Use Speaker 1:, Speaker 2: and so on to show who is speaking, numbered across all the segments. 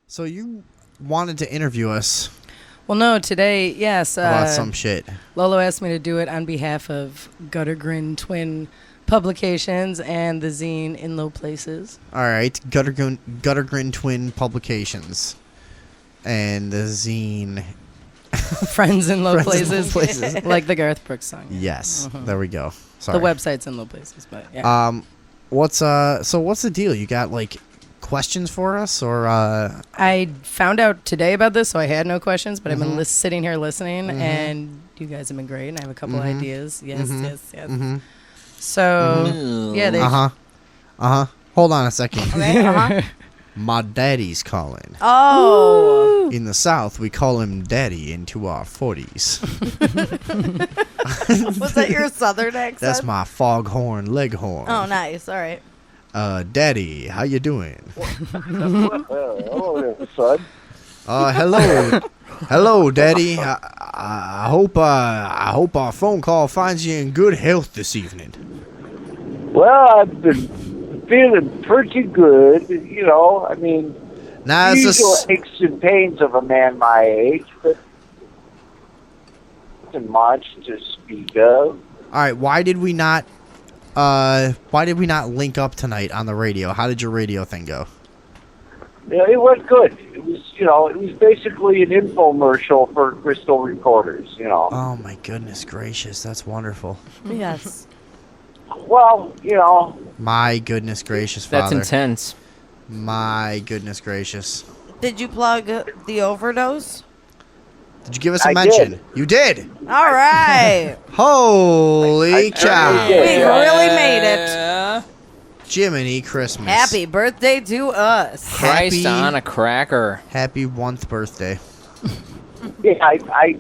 Speaker 1: So you wanted to interview us
Speaker 2: Well, no, today, yes.
Speaker 1: about some shit.
Speaker 2: Lolo asked me to do it on behalf of Gutter Grin Twin Publications and the zine In Low Places.
Speaker 1: All right, Gutter Grin Twin Publications and the zine
Speaker 2: Friends in Low
Speaker 1: Friends in Low
Speaker 2: Places.
Speaker 1: Places.
Speaker 2: Like the Garth Brooks song.
Speaker 1: Yes,
Speaker 2: Mhm.
Speaker 1: there we go. Sorry.
Speaker 2: The website's In Low Places, but yeah.
Speaker 1: What's the deal? You got like questions for us or
Speaker 2: I found out today about this, so I had no questions, but I've
Speaker 1: Mhm.
Speaker 2: been sitting here listening,
Speaker 1: Mhm.
Speaker 2: and you guys have been great, and I have a couple
Speaker 1: Mhm.
Speaker 2: ideas. Yes,
Speaker 1: Mhm.
Speaker 2: yes, yes.
Speaker 1: Mhm.
Speaker 2: So, yeah, they...
Speaker 1: Hold on a second.
Speaker 3: Okay,
Speaker 1: My daddy's calling.
Speaker 3: Oh.
Speaker 1: In the South, we call him Daddy into our 40s.
Speaker 3: Was that your southern accent?
Speaker 1: That's my foghorn leghorn.
Speaker 3: Oh, nice. All right.
Speaker 1: Daddy, how you doing?
Speaker 4: Hello there, son.
Speaker 1: Hello. Hello, Daddy. I hope our phone call finds you in good health this evening.
Speaker 4: Well, I've been feeling pretty good. You know, I mean,
Speaker 1: Now, it's
Speaker 4: usual
Speaker 1: just,
Speaker 4: aches and pains of a man my age, but nothing much to speak of.
Speaker 1: all right. Why did we not link up tonight on the radio? How did your radio thing go?
Speaker 4: Yeah, it was good. It was, it was basically an infomercial for Crystal Recorders.
Speaker 1: Oh my goodness gracious, that's wonderful.
Speaker 3: Yes.
Speaker 4: Well,
Speaker 1: My goodness gracious,
Speaker 5: That's
Speaker 1: Father.
Speaker 5: intense.
Speaker 1: My goodness gracious.
Speaker 3: Did you plug the overdose?
Speaker 1: Did you give us a
Speaker 4: I
Speaker 1: mention?
Speaker 4: did.
Speaker 1: You did.
Speaker 3: All right.
Speaker 1: Holy cow!
Speaker 4: did.
Speaker 3: We really made it.
Speaker 5: Yeah.
Speaker 1: Jiminy Christmas.
Speaker 3: Happy birthday to us.
Speaker 5: Christ
Speaker 1: Happy-
Speaker 5: on a cracker.
Speaker 1: Happy 1st birthday.
Speaker 4: yeah, I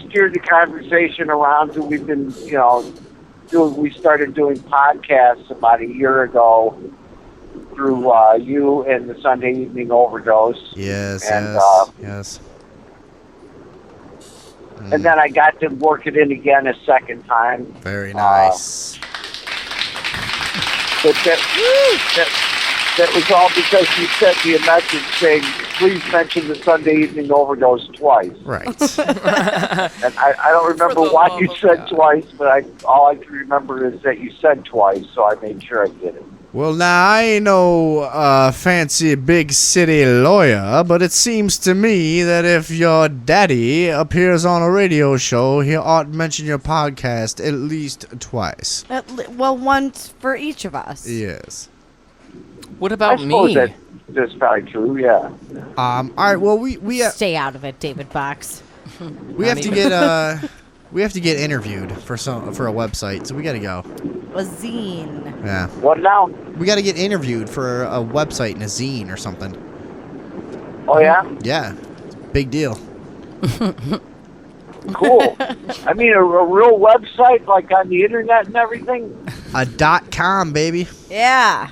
Speaker 4: steered the conversation around to we've been, we started doing podcasts about a year ago through you and the Sunday Evening Overdose.
Speaker 1: Yes,
Speaker 4: And,
Speaker 1: yes.
Speaker 4: And then I got to work it in again a second time.
Speaker 1: Very nice.
Speaker 4: But that was all because you sent me a message saying, please mention the Sunday Evening Overdose twice.
Speaker 1: Right.
Speaker 4: And I don't remember why you said twice, but all I can remember is that you said twice, so I made sure I did it.
Speaker 1: Well, now, I ain't no fancy big city lawyer, but it seems to me that if your daddy appears on a radio show, he ought to mention your podcast at least twice.
Speaker 3: Well, once for each of us.
Speaker 1: Yes.
Speaker 5: What
Speaker 4: I
Speaker 5: about
Speaker 4: suppose
Speaker 5: me?
Speaker 4: that's probably true, yeah.
Speaker 1: All right. Well, we
Speaker 3: Stay out of it, David Box.
Speaker 1: have to get interviewed for a website, so we got to go.
Speaker 3: A zine.
Speaker 1: Yeah.
Speaker 4: What now?
Speaker 1: We got to get interviewed for a website and a zine or something.
Speaker 4: Oh, yeah?
Speaker 1: Yeah. Big deal.
Speaker 4: Cool. I mean, a real website, like on the internet and everything?
Speaker 1: A .com, baby.
Speaker 3: Yeah.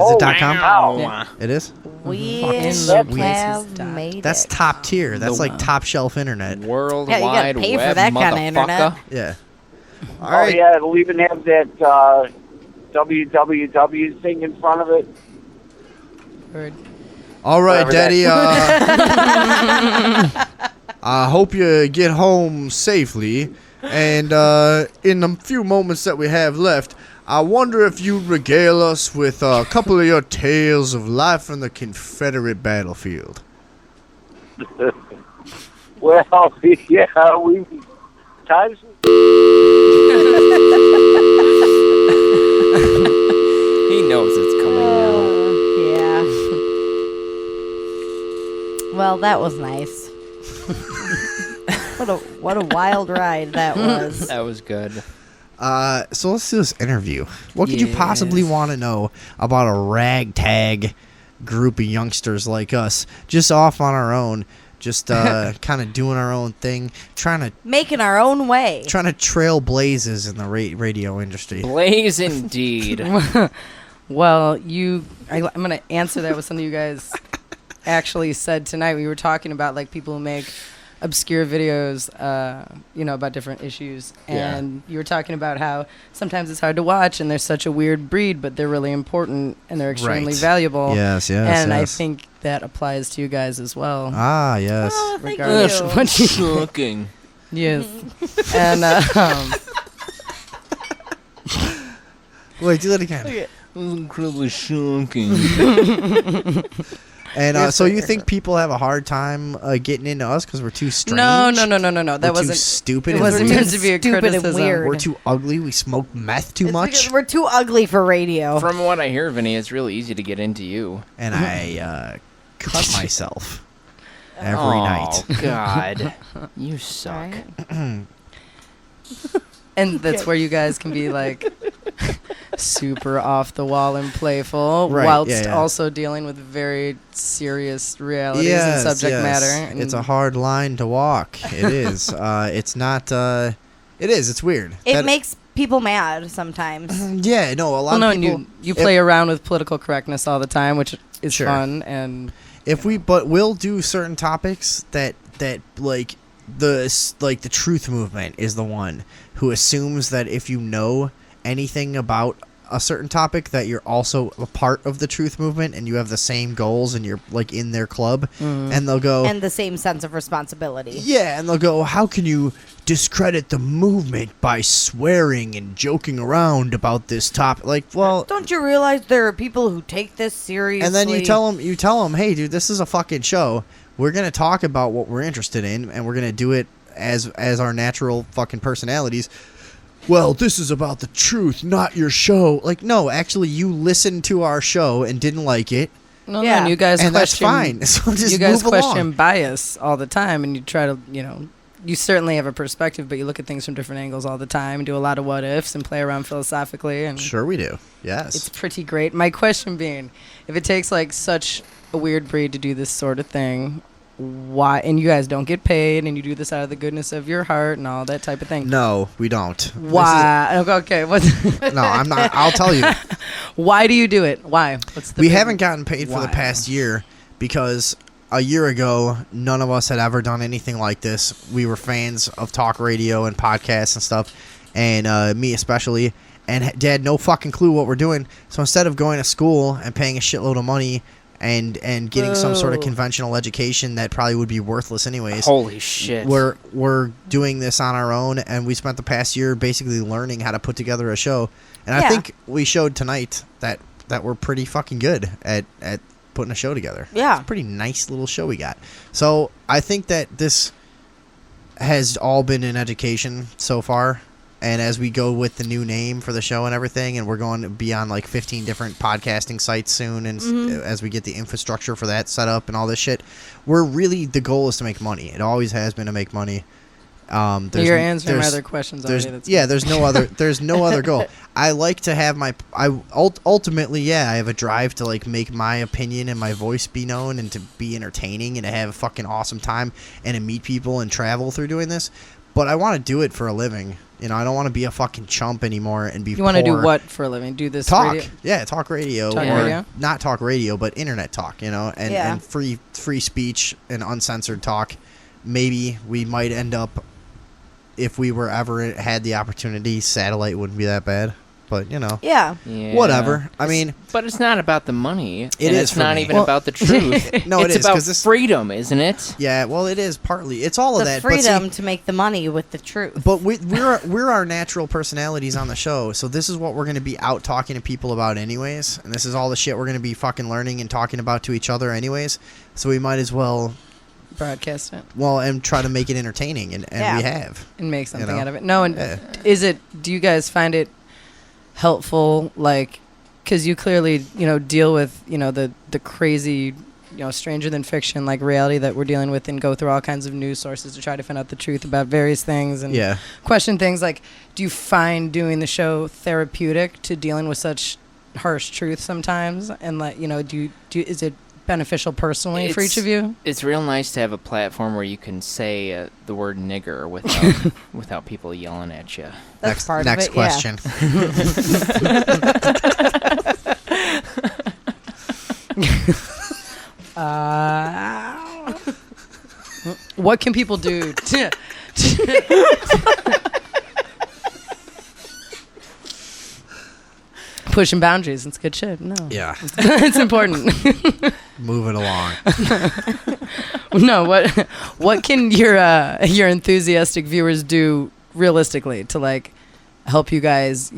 Speaker 1: Is it .com?
Speaker 4: Wow.
Speaker 1: It is?
Speaker 3: We
Speaker 2: Fucking
Speaker 3: have
Speaker 2: places.
Speaker 3: made
Speaker 1: That's
Speaker 3: it.
Speaker 1: top tier. That's like top shelf internet.
Speaker 5: World
Speaker 3: Yeah, you gotta
Speaker 5: Wide
Speaker 3: pay for
Speaker 5: Web,
Speaker 3: that kinda
Speaker 5: motherfucker.
Speaker 3: internet.
Speaker 1: Yeah. All
Speaker 4: Oh,
Speaker 1: right.
Speaker 4: yeah, it'll even have that www thing in front of it.
Speaker 2: Word.
Speaker 1: All right,
Speaker 4: Whatever
Speaker 1: Daddy. I hope you get home safely. And in the few moments that we have left, I wonder if you'd regale us with a couple of your tales of life on the Confederate battlefield.
Speaker 4: Well, yeah, we times.
Speaker 5: He knows it's coming now.
Speaker 3: Yeah. Well, that was nice. What a wild ride that was.
Speaker 5: That was good.
Speaker 1: So let's do this interview. What could you
Speaker 5: Yes.
Speaker 1: possibly want to know about a ragtag group of youngsters like us, just off on our own, just kind of doing our own thing, trying
Speaker 3: Making our own way.
Speaker 1: to trail blazes in the radio industry?
Speaker 5: Blaze indeed.
Speaker 2: Well, I'm going to answer that with something you guys actually said tonight. We were talking about like people who make obscure videos, about different issues.
Speaker 5: Yeah.
Speaker 2: And you were talking about how sometimes it's hard to watch, and they're such a weird breed, but they're really important and they're extremely
Speaker 1: Right.
Speaker 2: valuable.
Speaker 1: Yes,
Speaker 2: And I
Speaker 1: yes.
Speaker 2: think that applies to you guys as well.
Speaker 1: Ah, yes.
Speaker 3: Oh, thank
Speaker 2: Regardless
Speaker 3: you.
Speaker 2: of what you
Speaker 5: Shocking.
Speaker 2: Yes. And
Speaker 1: Wait, do that again.
Speaker 5: Incredibly shocking.
Speaker 1: And so you think people have a hard time getting into us because we're too strange?
Speaker 2: no. That
Speaker 1: We're
Speaker 2: wasn't.
Speaker 1: too stupid.
Speaker 2: It
Speaker 1: and
Speaker 2: wasn't
Speaker 1: weird?
Speaker 2: meant to be a
Speaker 3: Stupid and
Speaker 2: criticism.
Speaker 3: weird.
Speaker 1: We're too ugly. We smoke meth too
Speaker 3: It's
Speaker 1: much.
Speaker 3: because we're too ugly for radio.
Speaker 5: From what I hear, Vinny, it's really easy to get into you.
Speaker 1: And I cut myself every
Speaker 5: Oh,
Speaker 1: night.
Speaker 5: God. You suck.
Speaker 3: Right?
Speaker 2: And that's where you guys can be like super off the wall and playful,
Speaker 1: Right,
Speaker 2: whilst
Speaker 1: yeah.
Speaker 2: also dealing with very serious realities
Speaker 1: Yes,
Speaker 2: and subject
Speaker 1: yes.
Speaker 2: matter. And
Speaker 1: It's a hard line to walk. It is. It's not. It is. It's weird.
Speaker 3: It
Speaker 1: That-
Speaker 3: makes people mad sometimes.
Speaker 1: Yeah. No. A lot
Speaker 2: well, no,
Speaker 1: of
Speaker 2: and
Speaker 1: people.
Speaker 2: you play around with political correctness all the time, which is
Speaker 1: Sure.
Speaker 2: fun. And
Speaker 1: But we'll do certain topics that like the truth movement is the one who assumes that if you know anything about a certain topic that you're also a part of the truth movement and you have the same goals and you're like in their club, and they'll go
Speaker 3: And the same sense of responsibility.
Speaker 1: yeah, and they'll go, how can you discredit the movement by swearing and joking around about this topic? Like, well,
Speaker 3: Don't you realize there are people who take this seriously?
Speaker 1: and then you tell them, hey, dude, this is a fucking show. We're gonna talk about what we're interested in, and we're gonna do it as our natural fucking personalities. Well, this is about the truth, not your show. Like, no, actually, you listened to our show and didn't like it,
Speaker 2: no,
Speaker 3: Yeah.
Speaker 2: and you guys
Speaker 1: and that's
Speaker 2: question.
Speaker 1: fine. So just
Speaker 2: You guys
Speaker 1: move
Speaker 2: question
Speaker 1: along.
Speaker 2: bias all the time, and you try to, you certainly have a perspective, but you look at things from different angles all the time, and do a lot of what ifs, and play around philosophically. And
Speaker 1: Sure, we do. Yes.
Speaker 2: it's pretty great. My question being, if it takes like such a weird breed to do this sort of thing, why? And you guys don't get paid, and you do this out of the goodness of your heart and all that type of thing.
Speaker 1: No, we don't.
Speaker 2: Why? Okay. What?
Speaker 1: No, I'm not. I'll tell you.
Speaker 2: Why do you do it? Why? What's the
Speaker 1: We
Speaker 2: big-
Speaker 1: haven't gotten paid for the
Speaker 2: why?
Speaker 1: past year because a year ago, none of us had ever done anything like this. We were fans of talk radio and podcasts and stuff, and me especially, and had no fucking clue what we're doing. So instead of going to school and paying a shitload of money and getting some sort of
Speaker 2: Whoa.
Speaker 1: conventional education that probably would be worthless anyways,
Speaker 5: Holy shit.
Speaker 1: we're doing this on our own, and we spent the past year basically learning how to put together a show. And I
Speaker 3: Yeah.
Speaker 1: think we showed tonight that we're pretty fucking good at putting a show together.
Speaker 3: Yeah.
Speaker 1: It's a pretty nice little show we got. So I think that this has all been an education so far. And as we go with the new name for the show and everything, and we're going to be on like 15 different podcasting sites soon, and as we get the infrastructure for that set up and all this shit, the goal is to make money. It always has been to make money.
Speaker 2: You're answering my other questions already. That's good.
Speaker 1: There's no other. There's no other goal. I like to have ultimately, I have a drive to like make my opinion and my voice be known, and to be entertaining, and to have a fucking awesome time, and to meet people and travel through doing this. But I want to do it for a living. I don't want to be a fucking chump anymore and be.
Speaker 2: You want to do
Speaker 1: poor.
Speaker 2: what for a living? Do this
Speaker 1: Talk,
Speaker 2: radio?
Speaker 1: yeah, talk radio,
Speaker 2: Talk
Speaker 1: or
Speaker 2: radio?
Speaker 1: not talk radio, but internet talk, and
Speaker 3: Yeah.
Speaker 1: and free speech and uncensored talk. Maybe we might end up, if we were ever had the opportunity, satellite wouldn't be that bad, but
Speaker 3: Yeah.
Speaker 5: Yeah.
Speaker 1: whatever. I mean,
Speaker 5: But it's not about the money.
Speaker 1: It
Speaker 5: and
Speaker 1: is
Speaker 5: it's
Speaker 1: for
Speaker 5: not
Speaker 1: me.
Speaker 5: even
Speaker 1: Well-
Speaker 5: about the truth.
Speaker 1: No, it
Speaker 5: it's
Speaker 1: is,
Speaker 5: about
Speaker 1: 'cause this-
Speaker 5: freedom, isn't it?
Speaker 1: yeah, well, it is partly. It's all of
Speaker 3: The
Speaker 1: that,
Speaker 3: freedom to make the money with the truth.
Speaker 1: But we're our natural personalities on the show, so this is what we're going to be out talking to people about anyways, and this is all the shit we're going to be fucking learning and talking about to each other anyways. So we might as well,
Speaker 2: Broadcast it
Speaker 1: and try to make it entertaining, and
Speaker 3: Yeah.
Speaker 1: we have.
Speaker 2: and make something
Speaker 1: know?
Speaker 2: out of it. No, and
Speaker 1: Yeah.
Speaker 2: do you guys find it helpful? Like, because you clearly, deal with, the crazy, stranger than fiction, like reality that we're dealing with, and go through all kinds of news sources to try to find out the truth about various things and
Speaker 1: Yeah.
Speaker 2: question things. Like, do you find doing the show therapeutic to dealing with such harsh truth sometimes? And like, is it beneficial personally for each of you?
Speaker 5: It's real nice to have a platform where you can say the word nigger without without people yelling at you.
Speaker 3: That's part
Speaker 1: next
Speaker 3: of it. Yeah.
Speaker 1: question.
Speaker 2: What can people do to pushing boundaries? It's good shit. No.
Speaker 1: Yeah.
Speaker 2: It's important.
Speaker 1: Move it along.
Speaker 2: No, what can your enthusiastic viewers do realistically to like help you guys,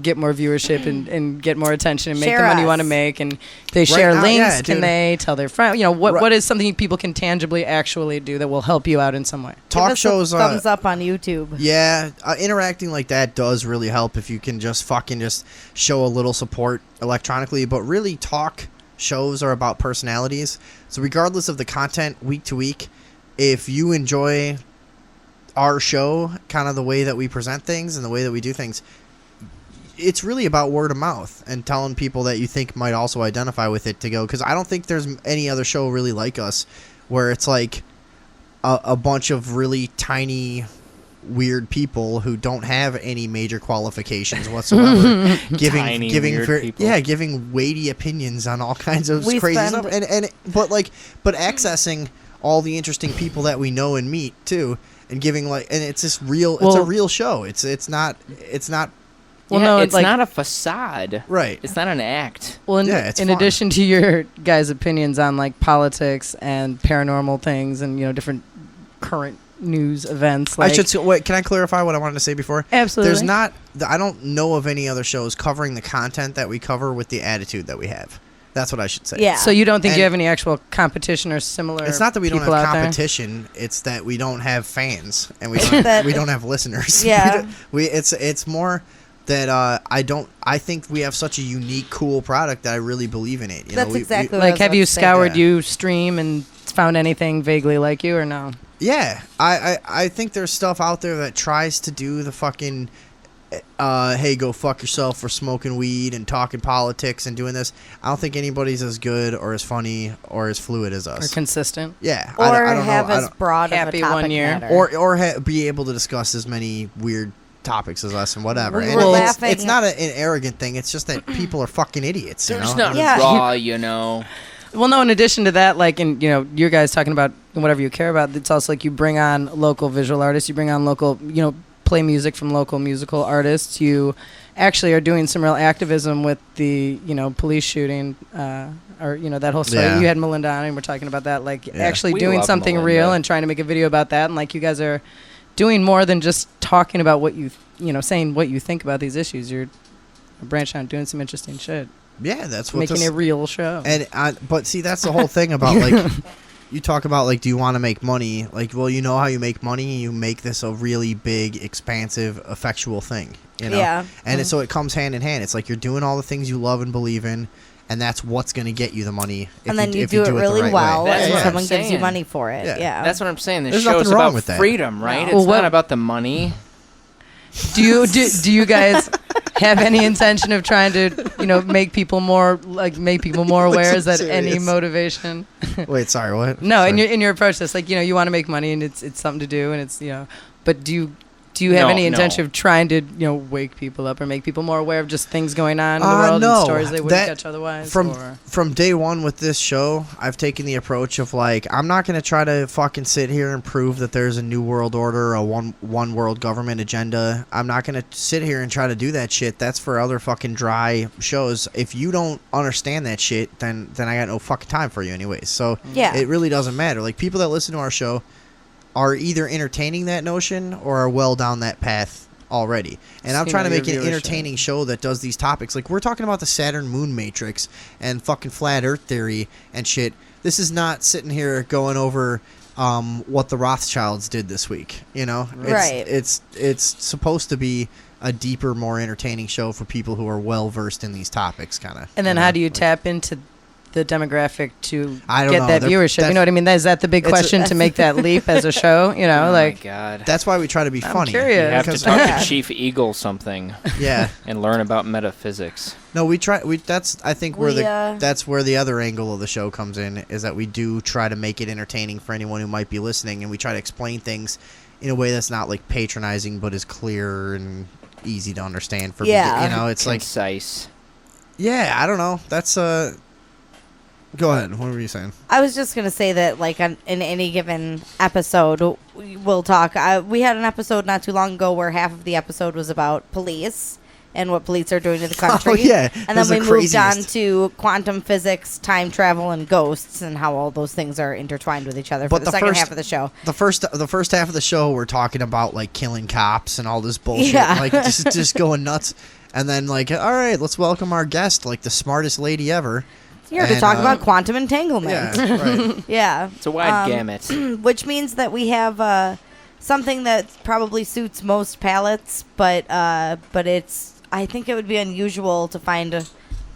Speaker 2: get more viewership and get more attention and make
Speaker 3: Share
Speaker 2: the money you
Speaker 3: us.
Speaker 2: want to make, and they share
Speaker 1: now,
Speaker 2: links?
Speaker 1: yeah,
Speaker 2: Can
Speaker 1: dude.
Speaker 2: they tell their friends? What
Speaker 1: Right.
Speaker 2: what is something people can tangibly actually do that will help you out in some way?
Speaker 1: Talk
Speaker 3: Give us
Speaker 1: shows.
Speaker 3: a thumbs up on YouTube.
Speaker 1: Yeah, interacting like that does really help if you can just show a little support electronically. But really, talk shows are about personalities. So regardless of the content week to week, if you enjoy our show, kind of the way that we present things and the way that we do things, it's really about word of mouth and telling people that you think might also identify with it to go. Because I don't think there's any other show really like us where it's like a bunch of really tiny weird people who don't have any major qualifications whatsoever
Speaker 5: Tiny, weird people.
Speaker 1: giving weighty opinions on all kinds of
Speaker 3: We
Speaker 1: crazy
Speaker 3: spend-
Speaker 1: stuff but accessing all the interesting people that we know and meet too, and giving and it's this real it's a
Speaker 2: Well-
Speaker 1: real show. It's not
Speaker 2: Well,
Speaker 5: Yeah,
Speaker 2: no,
Speaker 5: it's
Speaker 2: like-
Speaker 5: not a facade.
Speaker 1: right.
Speaker 5: It's not an act.
Speaker 2: Well,
Speaker 1: Yeah, it's
Speaker 2: in
Speaker 1: fun.
Speaker 2: addition to your guys' opinions on like politics and paranormal things and different current news events, like
Speaker 1: Wait, can I clarify what I wanted to say before?
Speaker 2: absolutely.
Speaker 1: I don't know of any other shows covering the content that we cover with the attitude that we have. That's what I should say.
Speaker 3: Yeah.
Speaker 2: So you don't think you
Speaker 1: And-
Speaker 2: have any actual competition or similar?
Speaker 1: It's not that we don't
Speaker 2: people
Speaker 1: have
Speaker 2: out there?
Speaker 1: competition. It's that we don't have fans and we
Speaker 3: That-
Speaker 1: don't have listeners.
Speaker 3: Yeah.
Speaker 1: It's more that I think we have such a unique, cool product that I really believe in it.
Speaker 3: That's exactly what I
Speaker 2: Like,
Speaker 3: was
Speaker 2: have
Speaker 3: about
Speaker 2: you
Speaker 3: to say.
Speaker 2: scoured
Speaker 1: Yeah.
Speaker 2: you stream and found anything vaguely like you or no?
Speaker 1: Yeah, I think there's stuff out there that tries to do the fucking hey, go fuck yourself for smoking weed and talking politics and doing this. I don't think anybody's as good or as funny or as fluid as
Speaker 2: Or
Speaker 1: us.
Speaker 2: consistent?
Speaker 1: Yeah,
Speaker 3: Or
Speaker 1: I don't
Speaker 3: have
Speaker 1: know.
Speaker 3: as broad
Speaker 2: Happy
Speaker 3: of a
Speaker 2: one
Speaker 3: topic
Speaker 2: year.
Speaker 3: matter.
Speaker 1: Or be able to discuss as many weird topics as us and whatever.
Speaker 3: We
Speaker 1: And
Speaker 3: were
Speaker 1: it's
Speaker 3: laughing-
Speaker 1: not an arrogant thing. It's just that people are fucking idiots.
Speaker 5: There's
Speaker 1: you know?
Speaker 5: not
Speaker 3: Yeah.
Speaker 5: raw, you know.
Speaker 2: Well, no, in addition to that, like, and you guys talking about whatever you care about, it's also like you bring on local visual artists, you bring on local, play music from local musical artists. You actually are doing some real activism with the, police shooting, or, that whole story.
Speaker 1: Yeah.
Speaker 2: You had Melinda on and we're talking about that, like
Speaker 1: Yeah.
Speaker 2: actually
Speaker 5: We
Speaker 2: doing
Speaker 5: love
Speaker 2: something
Speaker 5: Melinda.
Speaker 2: real and trying to make a video about that. And like you guys are doing more than just talking about what saying what you think about these issues. You're branching out doing some interesting shit,
Speaker 1: Yeah, that's what
Speaker 2: making
Speaker 1: this,
Speaker 2: a real show.
Speaker 1: but see, that's the whole thing about like you talk about like, do you want to make money? Like, well, you know how you make money? You make this a really big, expansive, effectual thing.
Speaker 3: Yeah.
Speaker 1: And so it comes hand in hand. It's like you're doing all the things you love and believe in, and that's what's going to get you the money.
Speaker 3: And then you
Speaker 1: if
Speaker 3: do it
Speaker 1: the
Speaker 3: really
Speaker 1: right
Speaker 3: well,
Speaker 1: way.
Speaker 5: That's
Speaker 3: and
Speaker 5: what I'm
Speaker 3: someone gives you
Speaker 5: saying.
Speaker 3: money for it.
Speaker 1: Yeah.
Speaker 3: Yeah.
Speaker 5: That's what I'm saying. This
Speaker 1: There's
Speaker 5: show's
Speaker 1: nothing wrong
Speaker 5: about
Speaker 1: with that.
Speaker 5: freedom, right?
Speaker 2: Well,
Speaker 5: It's
Speaker 2: what-
Speaker 5: not about the money.
Speaker 2: Do you guys have any intention of trying to make people more aware? Is that any
Speaker 1: serious.
Speaker 2: motivation?
Speaker 1: Wait, sorry, what?
Speaker 2: No,
Speaker 1: Sorry.
Speaker 2: in your approach, that's like you want to make money and it's something to do and it's But do you have any intention of trying to wake people up or make people more aware of just things going on in the world
Speaker 1: no.
Speaker 2: and stories they wouldn't
Speaker 1: That-
Speaker 2: catch otherwise?
Speaker 1: From day one with this show, I've taken the approach of like, I'm not going to try to fucking sit here and prove that there's a new world order, a one world government agenda. I'm not going to sit here and try to do that shit. That's for other fucking dry shows. If you don't understand that shit, then I got no fucking time for you anyways. So
Speaker 3: Yeah.
Speaker 1: it really doesn't matter. Like, people that listen to our show are either entertaining that notion or are well down that path already. And I'm
Speaker 2: Seeing
Speaker 1: trying to
Speaker 2: your
Speaker 1: make an
Speaker 2: viewership.
Speaker 1: entertaining show that does these topics. Like, we're talking about the Saturn moon matrix and fucking flat earth theory and shit. This is not sitting here going over what the Rothschilds did this week,
Speaker 3: Right.
Speaker 1: It's supposed to be a deeper, more entertaining show for people who are well versed in these topics, kind of.
Speaker 2: and then how do you tap into the demographic to
Speaker 1: I don't
Speaker 2: get
Speaker 1: know.
Speaker 2: that
Speaker 1: They're-
Speaker 2: viewership? You
Speaker 1: that's-
Speaker 2: know what I mean? Is that the big
Speaker 1: It's a-
Speaker 2: question to make that leap as a show?
Speaker 5: Oh
Speaker 2: Like
Speaker 5: my God.
Speaker 1: That's why we try to be
Speaker 2: I'm
Speaker 1: funny.
Speaker 2: curious.
Speaker 5: You have to
Speaker 1: because-
Speaker 5: talk to Chief Eagle something
Speaker 1: Yeah.
Speaker 5: and learn about metaphysics.
Speaker 1: No, we try. That's I think where
Speaker 3: We,
Speaker 1: that's where the other angle of the show comes in, is that we do try to make it entertaining for anyone who might be listening, and we try to explain things in a way that's not like patronizing, but is clear and easy to understand for
Speaker 3: Yeah.
Speaker 1: it's like,
Speaker 5: Concise.
Speaker 1: yeah, I don't know. That's Go ahead. What were you saying?
Speaker 3: I was just gonna say that, like, in any given episode, we'll talk. We had an episode not too long ago where half of the episode was about police and what police are doing to the country.
Speaker 1: Oh, yeah.
Speaker 3: And
Speaker 1: Those
Speaker 3: then
Speaker 1: are
Speaker 3: we moved on
Speaker 1: craziest.
Speaker 3: to quantum physics, time travel, and ghosts, and how all those things are intertwined with each other for
Speaker 1: But
Speaker 3: the
Speaker 1: the
Speaker 3: second
Speaker 1: first-
Speaker 3: half of the show.
Speaker 1: The first half of the show, we're talking about like killing cops and all this bullshit,
Speaker 3: Yeah.
Speaker 1: like just going nuts. And then like, all right, let's welcome our guest, like the smartest lady ever.
Speaker 3: Here to
Speaker 1: And,
Speaker 3: talk about quantum entanglement.
Speaker 1: Yeah, right.
Speaker 3: Yeah.
Speaker 5: It's a wide gamut.
Speaker 3: Which means that we have something that probably suits most palates, but I think it would be unusual to find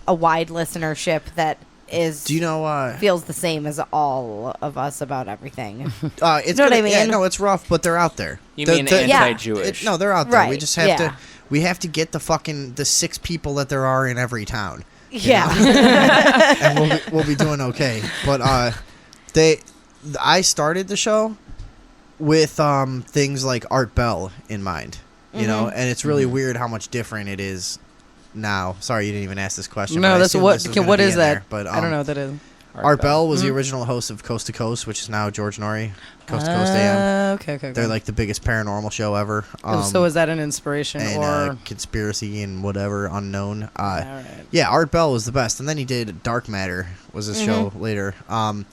Speaker 3: a wide listenership that is
Speaker 1: Do you know?
Speaker 3: feels the same as all of us about everything.
Speaker 1: It's
Speaker 3: Know what
Speaker 1: gonna-
Speaker 3: I
Speaker 1: Yeah,
Speaker 3: mean?
Speaker 1: no, it's rough, but they're out there.
Speaker 5: You
Speaker 1: The-
Speaker 5: mean
Speaker 1: the-
Speaker 3: Yeah.
Speaker 5: anti-Jewish?
Speaker 1: No, they're out there. We
Speaker 3: Right,
Speaker 1: just have
Speaker 3: yeah.
Speaker 1: to. We have to get the 6 people that there are in every town.
Speaker 3: Yeah.
Speaker 1: And we'll be doing okay. But I started the show with things like Art Bell in mind, you know, and it's really weird how much different it is now. Sorry, you didn't even ask this question. but
Speaker 2: No,
Speaker 1: I
Speaker 2: that's
Speaker 1: assumed
Speaker 2: what.
Speaker 1: this was gonna
Speaker 2: What
Speaker 1: be
Speaker 2: is
Speaker 1: in
Speaker 2: that?
Speaker 1: there. But
Speaker 2: I don't know what that is.
Speaker 1: Art Bell was the original host of Coast to Coast, which is now George Norrie, Coast to Coast AM.
Speaker 2: Okay.
Speaker 1: They're like the biggest paranormal show ever.
Speaker 2: So was that an inspiration
Speaker 1: and
Speaker 2: or?
Speaker 1: conspiracy and whatever unknown.
Speaker 2: All right.
Speaker 1: Yeah, Art Bell was the best, and then he did Dark Matter was his show later. And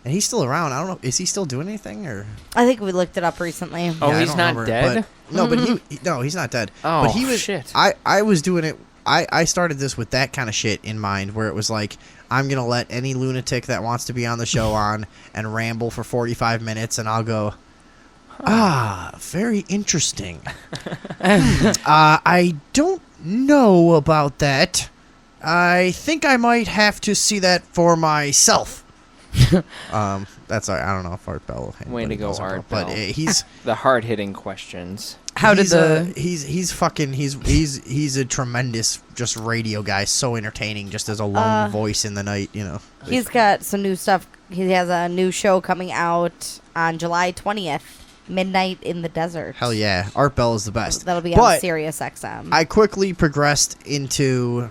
Speaker 1: he's still around. I don't know, is he still doing anything or?
Speaker 3: I think we looked it up recently.
Speaker 5: Oh,
Speaker 1: Yeah, I
Speaker 5: he's
Speaker 1: don't
Speaker 5: not
Speaker 1: remember,
Speaker 5: dead?
Speaker 1: but- no, but no, he's not dead.
Speaker 5: Oh,
Speaker 1: but he was.
Speaker 5: shit.
Speaker 1: I was doing it. I started this with that kind of shit in mind, where it was like, I'm gonna let any lunatic that wants to be on the show on and ramble for 45 minutes, and I'll go, very interesting. I don't know about that. I think I might have to see that for myself. That's I don't know if Art Bell.
Speaker 5: Way to go, Art
Speaker 1: But
Speaker 5: Bell.
Speaker 1: he's
Speaker 5: The hard-hitting questions.
Speaker 2: How did
Speaker 1: he's,
Speaker 2: the?
Speaker 1: he's a tremendous just radio guy, so entertaining, just as a lone voice in the night, you know.
Speaker 3: He's got some new stuff. He has a new show coming out on July 20th, Midnight in the Desert.
Speaker 1: Hell yeah, Art Bell is the best.
Speaker 3: That'll be on
Speaker 1: But
Speaker 3: Sirius XM.
Speaker 1: I quickly progressed into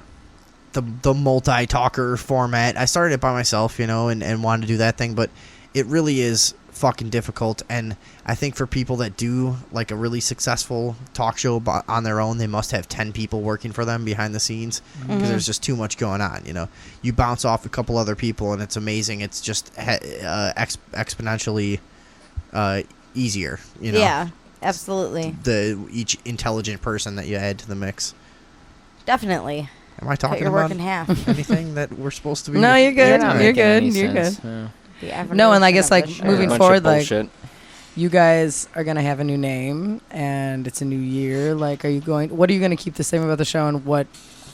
Speaker 1: the multi-talker format. I started it by myself, you know, and wanted to do that thing, but it really is fucking difficult. And I think for people that do like a really successful talk show on their own, they must have 10 people working for them behind the scenes because there's just too much going on, you know. You bounce off a couple other people and it's amazing. It's just exponentially easier, you know.
Speaker 3: Yeah, absolutely.
Speaker 1: Each intelligent person that you add to the mix.
Speaker 3: Definitely.
Speaker 1: Am I
Speaker 3: Cut
Speaker 1: talking
Speaker 3: your work
Speaker 1: about
Speaker 3: in half.
Speaker 1: anything that we're supposed to be?
Speaker 2: No, you're good.
Speaker 5: not
Speaker 2: You're
Speaker 5: making
Speaker 2: good.
Speaker 5: any
Speaker 2: You're good.
Speaker 5: sense. Yeah.
Speaker 3: The
Speaker 2: No, and I
Speaker 3: evolution
Speaker 2: guess,
Speaker 3: of
Speaker 2: like,
Speaker 3: the show.
Speaker 2: moving
Speaker 5: Bunch of
Speaker 2: forward, like,
Speaker 5: bullshit.
Speaker 2: you guys are gonna have a new name, and it's a new year. Like, what are you gonna keep the same about the show, and what?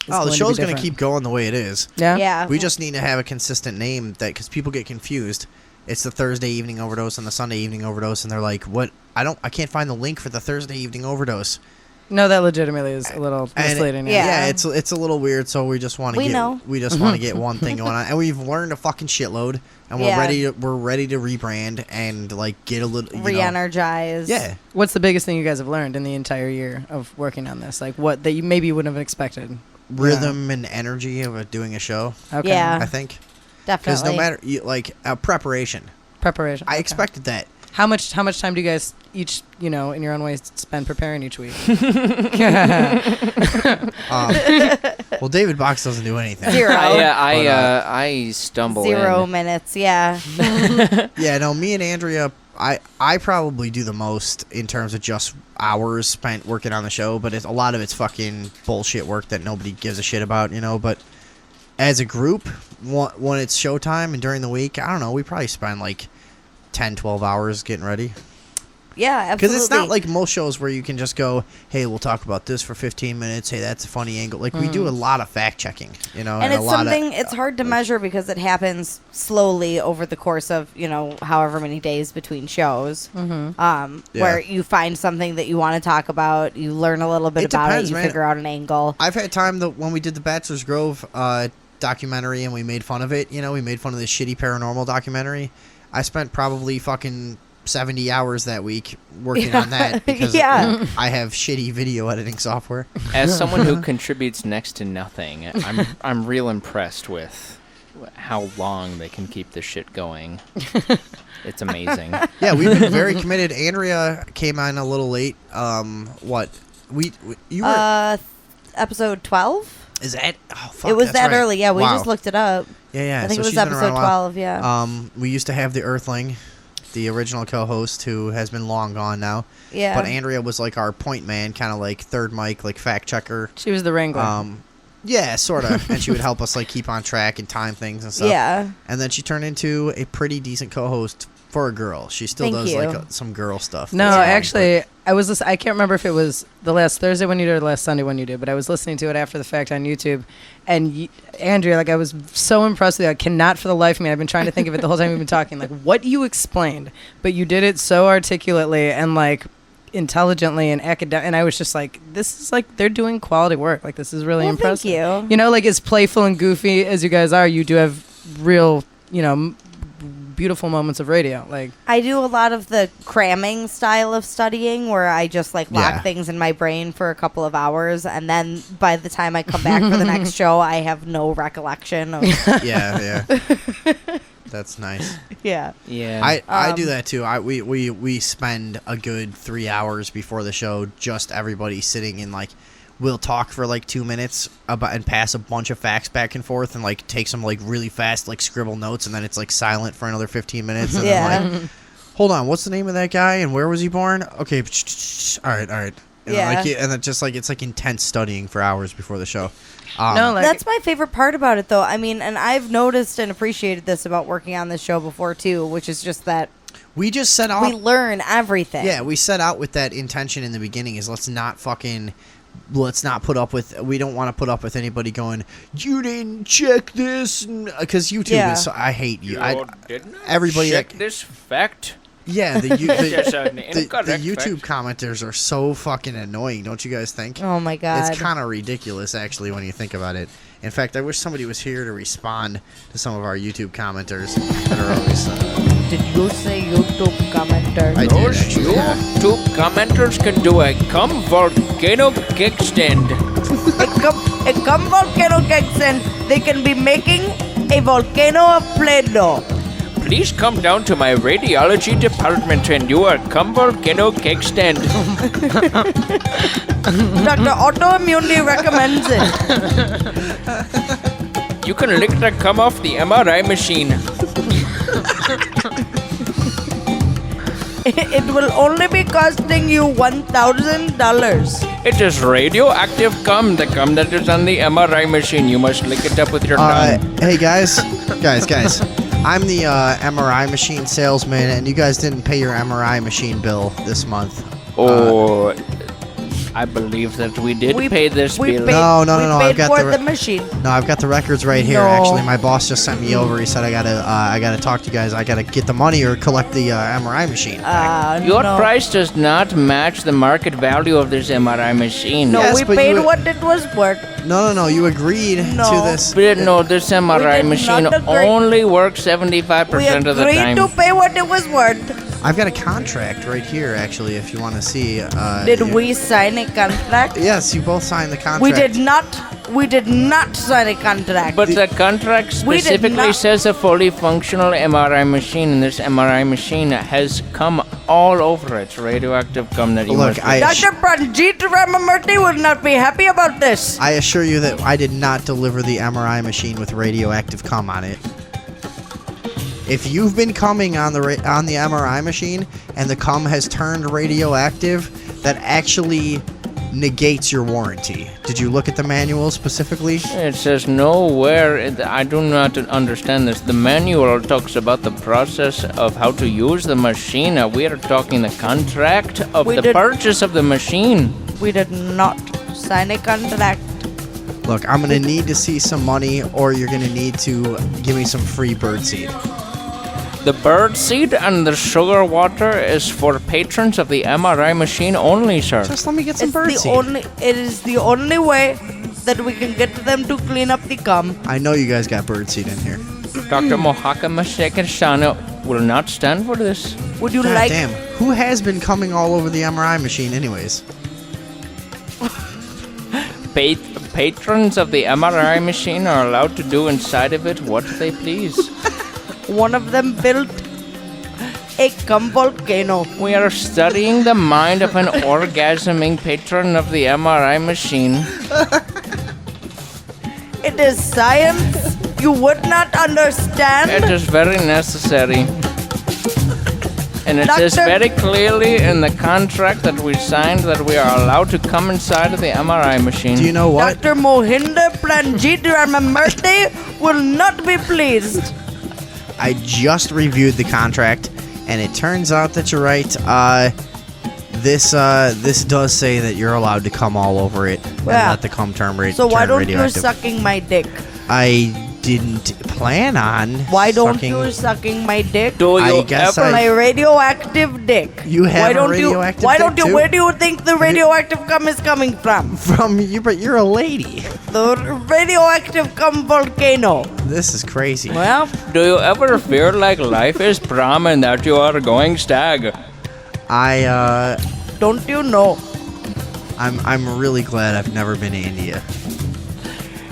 Speaker 1: Oh, the show's
Speaker 2: going
Speaker 1: gonna keep going the way it is.
Speaker 2: Yeah.
Speaker 3: Yeah.
Speaker 1: We just need to have a consistent name because people get confused. It's the Thursday evening overdose and the Sunday evening overdose, and they're like, "What? I can't find the link for the Thursday evening overdose."
Speaker 2: No, that legitimately is a little
Speaker 1: And
Speaker 2: misleading.
Speaker 3: Yeah.
Speaker 1: it's a little weird. So we just want to
Speaker 3: We
Speaker 1: get
Speaker 3: know.
Speaker 1: we just want to get one thing going on, and we've learned a fucking shitload, and
Speaker 3: Yeah.
Speaker 1: we're ready to rebrand and like get a little
Speaker 3: Re-energize.
Speaker 1: Yeah,
Speaker 2: What's the biggest thing you guys have learned in the entire year of working on this? Like, what that you maybe wouldn't have expected?
Speaker 1: rhythm and energy of doing a show.
Speaker 2: Okay.
Speaker 3: Yeah.
Speaker 1: I think
Speaker 3: Definitely.
Speaker 1: because no matter preparation,
Speaker 2: Preparation.
Speaker 1: I
Speaker 2: Okay.
Speaker 1: expected that.
Speaker 2: How much time do you guys each, in your own ways, spend preparing each week?
Speaker 1: Well, David Box doesn't do anything.
Speaker 3: Zero.
Speaker 5: I stumble
Speaker 3: 0
Speaker 5: in.
Speaker 3: minutes. Yeah.
Speaker 1: Yeah, no, me and Andrea, I probably do the most in terms of just hours spent working on the show, but a lot of it's fucking bullshit work that nobody gives a shit about, you know. But as a group, when it's showtime and during the week, I don't know, we probably spend like 10, 12 hours getting ready.
Speaker 3: Yeah, absolutely.
Speaker 1: Because it's not like most shows where you can just go, hey, we'll talk about this for 15 minutes. Hey, that's a funny angle. Like, we do a lot of fact checking, you know.
Speaker 3: and
Speaker 1: a
Speaker 3: it's
Speaker 1: lot
Speaker 3: something
Speaker 1: of,
Speaker 3: it's hard to measure because it happens slowly over the course of however many days between shows.
Speaker 1: Yeah.
Speaker 3: Where you find something that you want to talk about, you learn a little bit
Speaker 1: It
Speaker 3: about
Speaker 1: depends,
Speaker 3: it, you
Speaker 1: man.
Speaker 3: figure out an angle.
Speaker 1: I've had time when we did the Bachelor's Grove documentary and we made fun of it. We made fun of this shitty paranormal documentary. I spent probably fucking 70 hours that week working on that because
Speaker 3: Yeah.
Speaker 1: I have shitty video editing software.
Speaker 5: As someone who contributes next to nothing, I'm real impressed with how long they can keep this shit going. It's amazing.
Speaker 1: Yeah, we've been very committed. Andrea came on a little late. What? You were...
Speaker 3: Episode 12?
Speaker 1: Is that... Oh, fuck,
Speaker 3: It was
Speaker 1: that's
Speaker 3: that
Speaker 1: right.
Speaker 3: early. Yeah, we
Speaker 1: Wow.
Speaker 3: just looked it up.
Speaker 1: Yeah.
Speaker 3: I think
Speaker 1: so
Speaker 3: it was
Speaker 1: she's been around
Speaker 3: episode
Speaker 1: a while.
Speaker 3: 12, yeah.
Speaker 1: We used to have the Earthling, the original co-host, who has been long gone now.
Speaker 3: Yeah.
Speaker 1: But Andrea was like our point man, kind of like third mic, like fact checker.
Speaker 2: She was the wrangler.
Speaker 1: Yeah, sort of. And she would help us like keep on track and time things and stuff.
Speaker 3: Yeah.
Speaker 1: And then she turned into a pretty decent co-host for a girl. She still
Speaker 3: Thank
Speaker 1: does
Speaker 3: you.
Speaker 1: like some girl stuff.
Speaker 2: No,
Speaker 1: That's fine,
Speaker 2: actually, I can't remember if it was the last Thursday when you did or the last Sunday when you did, but I was listening to it after the fact on YouTube. And Andrea, like, I was so impressed with you. I cannot for the life of me. I've been trying to think of it the whole time we've been talking, like, what you explained. But you did it so articulately and, like, intelligently and academic. And I was just like, this is, like, they're doing quality work. Like, this is really
Speaker 3: Well,
Speaker 2: impressive.
Speaker 3: thank you.
Speaker 2: You know, like, as playful and goofy as you guys are, you do have real, you know, beautiful moments of radio. Like,
Speaker 3: I do a lot of the cramming style of studying where I just like lock
Speaker 1: Yeah.
Speaker 3: things in my brain for a couple of hours, and then by the time I come back for the next show, I have no recollection of
Speaker 1: Yeah. That's nice.
Speaker 3: yeah.
Speaker 5: Yeah.
Speaker 1: I do that too. We spend a good 3 hours before the show, just everybody sitting in like, we'll talk for like 2 minutes about and pass a bunch of facts back and forth and like take some like really fast like scribble notes, and then it's like silent for another 15 minutes. And
Speaker 3: Yeah.
Speaker 1: then like, hold on, what's the name of that guy and where was he born? Okay, all right. And
Speaker 3: Yeah.
Speaker 1: then, like, and then just like it's like intense studying for hours before the show.
Speaker 2: no, like,
Speaker 3: That's my favorite part about it, though. I mean, and I've noticed and appreciated this about working on this show before too, which is just that
Speaker 1: we just set out.
Speaker 3: we learn everything.
Speaker 1: Yeah, we set out with that intention in the beginning. Is let's not put up with. We don't want to put up with anybody going, you didn't check this, because YouTube
Speaker 3: Yeah.
Speaker 1: is. I hate you.
Speaker 5: didn't
Speaker 1: everybody
Speaker 5: check
Speaker 1: that-
Speaker 5: this fact.
Speaker 1: Yeah, the
Speaker 5: an
Speaker 1: the
Speaker 5: incorrect
Speaker 1: YouTube
Speaker 5: fact.
Speaker 1: commenters are so fucking annoying. Don't you guys think?
Speaker 3: Oh my god.
Speaker 1: It's kind of ridiculous, actually, when you think about it. In fact, I wish somebody was here to respond to some of our YouTube commenters that are always.
Speaker 3: Did you say YouTube commenter?
Speaker 1: I did,
Speaker 5: Those
Speaker 1: actually, yeah.
Speaker 5: YouTube commenters can do a cum volcano kickstand.
Speaker 3: A cum volcano kickstand. They can be making a volcano of Play-Doh.
Speaker 5: Please come down to my radiology department and do a cum volcano kickstand.
Speaker 3: Dr. Autoimmunity recommends it.
Speaker 5: You can lick the cum off the MRI machine.
Speaker 3: It will only be costing you $1,000.
Speaker 5: It is radioactive cum, the cum that is on the MRI machine. You must lick it up with your tongue.
Speaker 1: Hey guys. I'm the MRI machine salesman, and you guys didn't pay your MRI machine bill this month.
Speaker 5: Oh, I believe that we did pay this bill.
Speaker 1: No,
Speaker 3: We
Speaker 1: I've
Speaker 3: paid
Speaker 1: got
Speaker 3: for
Speaker 1: the
Speaker 3: the machine.
Speaker 1: No, I've got the records right here.
Speaker 3: No.
Speaker 1: Actually, my boss just sent me over. He said I gotta talk to you guys. I gotta get the money or collect the MRI machine.
Speaker 5: Your
Speaker 3: no.
Speaker 5: price does not match the market value of this MRI machine.
Speaker 3: No,
Speaker 1: Yes,
Speaker 3: we
Speaker 1: but
Speaker 3: paid
Speaker 1: you-
Speaker 3: what it was worth.
Speaker 1: No. You agreed
Speaker 3: No.
Speaker 1: to this.
Speaker 5: But no, this MRI
Speaker 3: did
Speaker 5: machine
Speaker 3: not agree.
Speaker 5: only works 75%
Speaker 3: We
Speaker 5: of the
Speaker 3: agreed
Speaker 5: time.
Speaker 3: to pay what it was worth.
Speaker 1: I've got a contract right here, actually, if you want to see.
Speaker 3: Did we sign a contract?
Speaker 1: Yes, you both signed the contract.
Speaker 3: We did not. We did not sign a contract.
Speaker 5: But the contract
Speaker 3: We did
Speaker 5: specifically
Speaker 3: not-
Speaker 5: says a fully functional MRI machine, and this MRI machine has cum all over it, radioactive cum that you
Speaker 1: Look,
Speaker 5: must
Speaker 3: Dr. Pranjit Ramamurthy will not be happy about this.
Speaker 1: I assure you that I did not deliver the MRI machine with radioactive cum on it. If you've been cumming on the MRI machine and the cum has turned radioactive, that actually negates your warranty. Did you look at the manual specifically?
Speaker 5: It says nowhere. I do not understand this. The manual talks about the process of how to use the machine. We are talking the contract of
Speaker 3: We
Speaker 5: the
Speaker 3: did-
Speaker 5: purchase of the machine.
Speaker 3: We did not sign a contract.
Speaker 1: Look, I'm going to need to see some money, or you're going to need to give me some free birdseed.
Speaker 5: The bird seed and the sugar water is for patrons of the MRI machine only, sir.
Speaker 1: Just let me get some
Speaker 3: It is the only way that we can get them to clean up the cum.
Speaker 1: I know you guys got birdseed in here.
Speaker 5: Dr. Mohaka Masekashana will not stand for this.
Speaker 3: Would you
Speaker 1: God
Speaker 3: like?
Speaker 1: damn. Who has been coming all over the MRI machine anyways?
Speaker 5: patrons of the MRI machine are allowed to do inside of it what they please.
Speaker 3: One of them built a cum volcano.
Speaker 5: We are studying the mind of an orgasming patron of the MRI machine.
Speaker 3: It is science you would not understand.
Speaker 5: It is very necessary. And it says
Speaker 3: Doctor-
Speaker 5: very clearly in the contract that we signed that we are allowed to come inside of the MRI machine.
Speaker 1: Do you know what?
Speaker 3: Dr. Mohinder Pranjit Ramamurthy will not be pleased.
Speaker 1: I just reviewed the contract, and it turns out that you're right. This does say that you're allowed to come all over it and
Speaker 3: Yeah.
Speaker 1: let the cum turn
Speaker 3: So why
Speaker 1: turn
Speaker 3: don't you
Speaker 1: radioactive.
Speaker 3: sucking my dick?
Speaker 1: I didn't plan on.
Speaker 3: Why don't
Speaker 1: sucking.
Speaker 3: you sucking my dick?
Speaker 5: Do you
Speaker 1: I guess
Speaker 5: ever...
Speaker 1: I-
Speaker 3: My radioactive dick.
Speaker 1: You have
Speaker 3: why
Speaker 1: a
Speaker 3: don't
Speaker 1: radioactive
Speaker 3: Why don't
Speaker 1: dick,
Speaker 3: you?
Speaker 1: too?
Speaker 3: Where do you think the radioactive cum is coming from?
Speaker 1: From you? But you're a lady.
Speaker 3: The radioactive cum volcano.
Speaker 1: This is crazy.
Speaker 3: Well,
Speaker 5: Do you ever feel like life is prom and that you are going stag?
Speaker 3: don't you know?
Speaker 1: I'm really glad I've never been to India.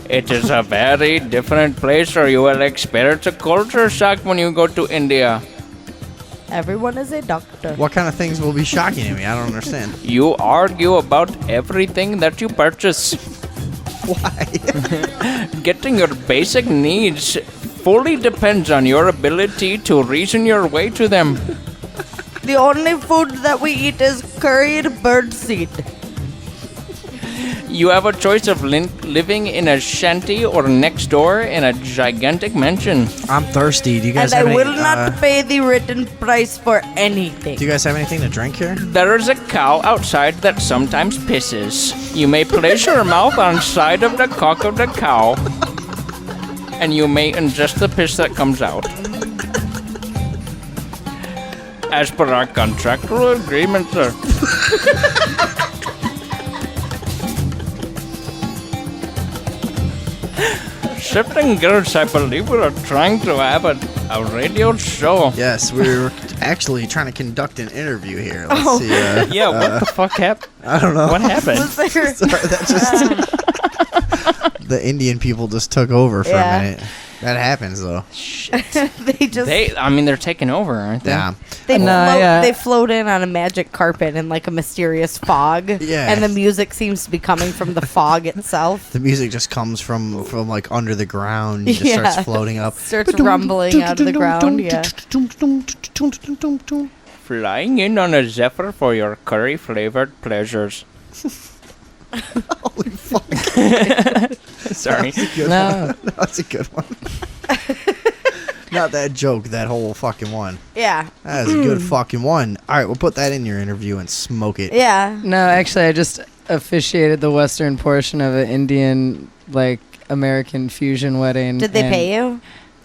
Speaker 5: It is a very different place, or you will experience a culture shock when you go to India.
Speaker 3: Everyone is a doctor.
Speaker 1: What kind of things will be shocking to me? I don't understand.
Speaker 5: You argue about everything that you purchase.
Speaker 1: Why?
Speaker 5: Getting your basic needs fully depends on your ability to reason your way to them.
Speaker 3: The only food that we eat is curried bird seed.
Speaker 5: You have a choice of living in a shanty or next door in a gigantic mansion.
Speaker 1: I'm thirsty. Do you guys
Speaker 3: And I
Speaker 1: have any,
Speaker 3: will not pay the written price for anything.
Speaker 1: Do you guys have anything to drink here?
Speaker 5: There is a cow outside that sometimes pisses. You may place your mouth on side of the cock of the cow, and you may ingest the piss that comes out. As per our contractual agreement, sir. Shifting gears, I believe we are trying to have a radio show.
Speaker 1: Yes, we're actually trying to conduct an interview here. Let's
Speaker 3: Oh.
Speaker 1: see.
Speaker 5: Yeah, what the fuck happened?
Speaker 1: I don't know.
Speaker 5: What happened?
Speaker 3: Was there-
Speaker 1: Sorry, that just the Indian people just took over for
Speaker 3: Yeah.
Speaker 1: a minute. That happens though.
Speaker 3: they just
Speaker 5: They're taking over, aren't they?
Speaker 1: Yeah.
Speaker 3: they
Speaker 2: No,
Speaker 3: float,
Speaker 2: yeah.
Speaker 3: they float in on a magic carpet in like a mysterious fog.
Speaker 1: Yeah.
Speaker 3: And the music seems to be coming from the fog itself.
Speaker 1: The music just comes from like under the ground. It just
Speaker 3: Yeah.
Speaker 1: starts floating up.
Speaker 3: Starts rumbling out of the ground. Yeah.
Speaker 5: Flying in on a zephyr for your curry-flavored pleasures.
Speaker 1: Holy fuck.
Speaker 5: Sorry.
Speaker 2: No.
Speaker 1: That's a good one. Not that joke, that whole fucking one.
Speaker 3: Yeah.
Speaker 1: That is a good fucking one. All right, we'll put that in your interview and smoke it.
Speaker 3: Yeah.
Speaker 2: No, actually, I just officiated the western portion of an Indian, like, American fusion wedding.
Speaker 3: Did they
Speaker 2: and-
Speaker 3: pay you?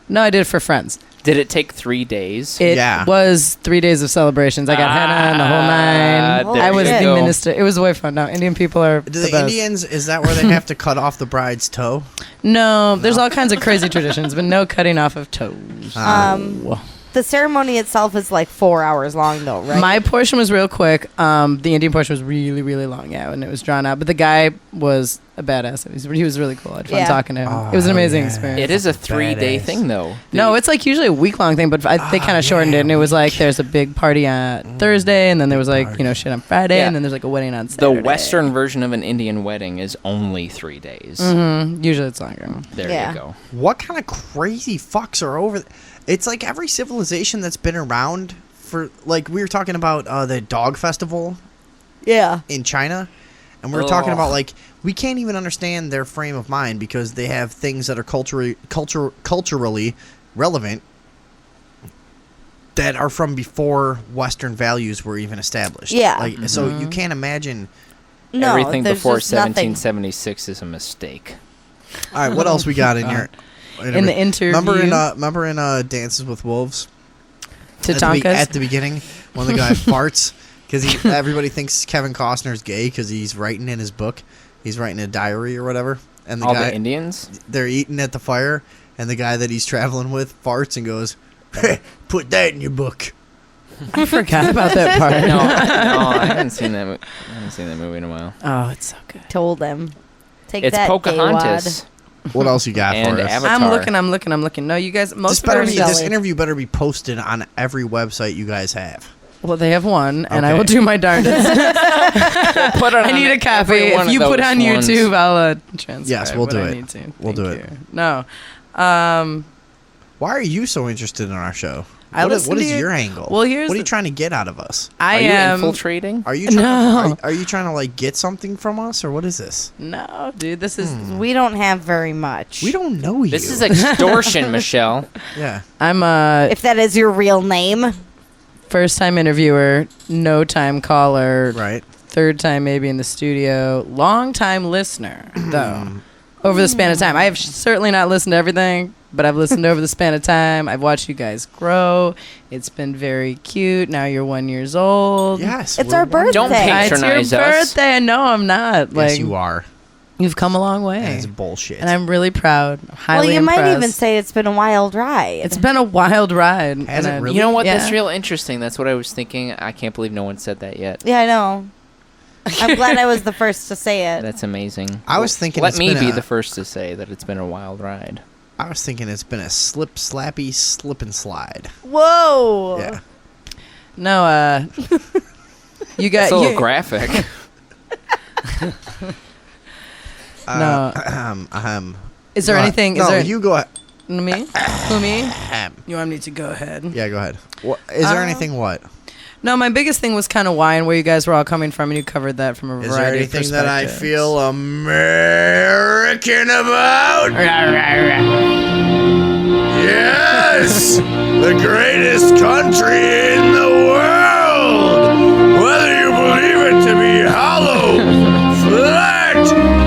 Speaker 2: No, I did it for friends.
Speaker 5: Did it take 3 days?
Speaker 2: It
Speaker 1: Yeah.
Speaker 2: was 3 days of celebrations. I got henna and the whole nine.
Speaker 5: there
Speaker 2: I was
Speaker 5: you
Speaker 2: the
Speaker 5: go.
Speaker 2: minister. It was way fun. No, Indian people are
Speaker 1: Do
Speaker 2: the
Speaker 1: the
Speaker 2: best.
Speaker 1: Indians, is that where they have to cut off the bride's toe?
Speaker 2: No, there's all kinds of crazy traditions, but no cutting off of toes.
Speaker 3: Um, The ceremony itself is like 4 hours long, though, right?
Speaker 2: My portion was real quick. The Indian portion was really, really long, yeah, and it was drawn out. But the guy was a badass. He was really cool. I had fun
Speaker 3: Yeah.
Speaker 2: talking to him.
Speaker 1: Oh,
Speaker 2: it was an amazing
Speaker 1: yeah.
Speaker 2: experience.
Speaker 5: It is a 3-day
Speaker 1: Badass.
Speaker 5: thing, though.
Speaker 2: No, it's like usually a week-long thing, but they kind of shortened it, and it was like there's a big party on Thursday, and then there was like, shit on Friday,
Speaker 5: Yeah.
Speaker 2: and then there's like a wedding on
Speaker 5: The
Speaker 2: Saturday.
Speaker 5: Western version of an Indian wedding is only 3 days.
Speaker 2: Mm-hmm. Usually it's longer.
Speaker 5: There
Speaker 3: Yeah.
Speaker 5: you go.
Speaker 1: What kind of crazy fucks are over? It's like every civilization that's been around for, like, we were talking about the dog festival
Speaker 3: yeah.
Speaker 1: in China, and we were talking
Speaker 5: Ugh.
Speaker 1: about, like, we can't even understand their frame of mind because they have things that are culturally relevant that are from before Western values were even established.
Speaker 3: Yeah.
Speaker 1: Like, so you can't imagine.
Speaker 3: No,
Speaker 5: Everything
Speaker 3: there's
Speaker 5: before
Speaker 3: just nothing.
Speaker 5: 1776 is a mistake.
Speaker 1: All right, what else we got in your
Speaker 2: In the interview,
Speaker 1: remember in Dances with Wolves?
Speaker 2: Tatankas.
Speaker 1: At the beginning, when the guy farts, because everybody thinks Kevin Costner's gay because he's writing in his book. He's writing a diary or whatever. And the
Speaker 5: All
Speaker 1: guy,
Speaker 5: the Indians?
Speaker 1: they're eating at the fire, and the guy that he's traveling with farts and goes, "Hey, put that in your book."
Speaker 2: I forgot about that part.
Speaker 5: No, I haven't seen that. I haven't seen that movie in a while.
Speaker 2: Oh, it's so good.
Speaker 3: Told them. Take
Speaker 5: It's
Speaker 3: that,
Speaker 5: Pocahontas
Speaker 1: What else you got
Speaker 5: and
Speaker 1: for us?
Speaker 5: Avatar.
Speaker 2: I'm looking. No, you guys. Most
Speaker 1: This,
Speaker 2: of it are
Speaker 1: this
Speaker 2: jelly.
Speaker 1: interview better be posted on every website you guys have.
Speaker 2: Well, they have one, and I
Speaker 1: Okay.
Speaker 2: will do my darndest.
Speaker 5: Put it
Speaker 2: I
Speaker 5: on
Speaker 2: need a copy.
Speaker 5: every one
Speaker 2: If
Speaker 5: of
Speaker 2: you put
Speaker 5: those
Speaker 2: on
Speaker 5: ones.
Speaker 2: YouTube, I'll transcribe.
Speaker 1: Yes, we'll
Speaker 2: what
Speaker 1: do
Speaker 2: I
Speaker 1: it.
Speaker 2: Need to.
Speaker 1: We'll
Speaker 2: Thank
Speaker 1: do it.
Speaker 2: you. No.
Speaker 1: Why are you so interested in our show?
Speaker 2: I
Speaker 1: What is
Speaker 2: listen to
Speaker 1: your
Speaker 2: your-
Speaker 1: angle?
Speaker 2: Well, here's
Speaker 1: what are you
Speaker 2: the-
Speaker 1: trying to get out of us?
Speaker 2: I
Speaker 5: Are you
Speaker 2: am.
Speaker 5: infiltrating?
Speaker 1: Are you trying
Speaker 2: No.
Speaker 1: are you trying to like get something from us, or what is this?
Speaker 2: No, dude. This is.
Speaker 3: We don't have very much.
Speaker 1: We don't know you.
Speaker 5: This is extortion, Michelle.
Speaker 1: yeah.
Speaker 2: I'm a
Speaker 3: If that is your real name.
Speaker 2: first-time interviewer, no-time caller,
Speaker 1: Right.
Speaker 2: third time maybe in the studio, long-time listener though. Over the span of time, I have certainly not listened to everything, but I've listened over the span of time. I've watched you guys grow. It's been very cute. Now you're 1 year old.
Speaker 1: Yes.
Speaker 3: It's
Speaker 1: we're
Speaker 3: our birthday.
Speaker 5: Don't
Speaker 2: It's your
Speaker 5: patronize us.
Speaker 2: birthday. No, I'm not.
Speaker 1: Yes, you are.
Speaker 2: You've come a long way.
Speaker 1: That's bullshit.
Speaker 2: And I'm really proud. Highly
Speaker 3: Well, you
Speaker 2: impressed.
Speaker 3: might even say it's been a wild ride.
Speaker 2: It's been a wild ride.
Speaker 1: Has
Speaker 2: and
Speaker 1: it
Speaker 2: I-
Speaker 1: really?
Speaker 5: You know what?
Speaker 2: Yeah.
Speaker 5: That's real interesting. That's what I was thinking. I can't believe no one said that yet.
Speaker 3: Yeah, I know. I'm glad I was the first to say it.
Speaker 5: That's amazing.
Speaker 1: I was thinking
Speaker 5: Let
Speaker 1: it's
Speaker 5: me
Speaker 1: been
Speaker 5: be
Speaker 1: a-
Speaker 5: the first to say that it's been a wild ride.
Speaker 1: I was thinking it's been a slip, slappy, slip and slide.
Speaker 3: Whoa.
Speaker 1: Yeah.
Speaker 2: No, you got
Speaker 5: It's a little
Speaker 2: you-
Speaker 5: graphic.
Speaker 2: No. Is there anything?
Speaker 1: No,
Speaker 2: Is there
Speaker 1: you go ahead.
Speaker 2: me? Who me? You want me to go ahead?
Speaker 1: Yeah, go ahead. What, is there anything? What
Speaker 2: No, my biggest thing was kind of why and where you guys were all coming from, and you covered that from a
Speaker 1: is there
Speaker 2: variety of
Speaker 1: anything that I
Speaker 2: perspectives.
Speaker 1: feel American about? Yes, the greatest country in the world. Whether you believe it to be hollow, flat,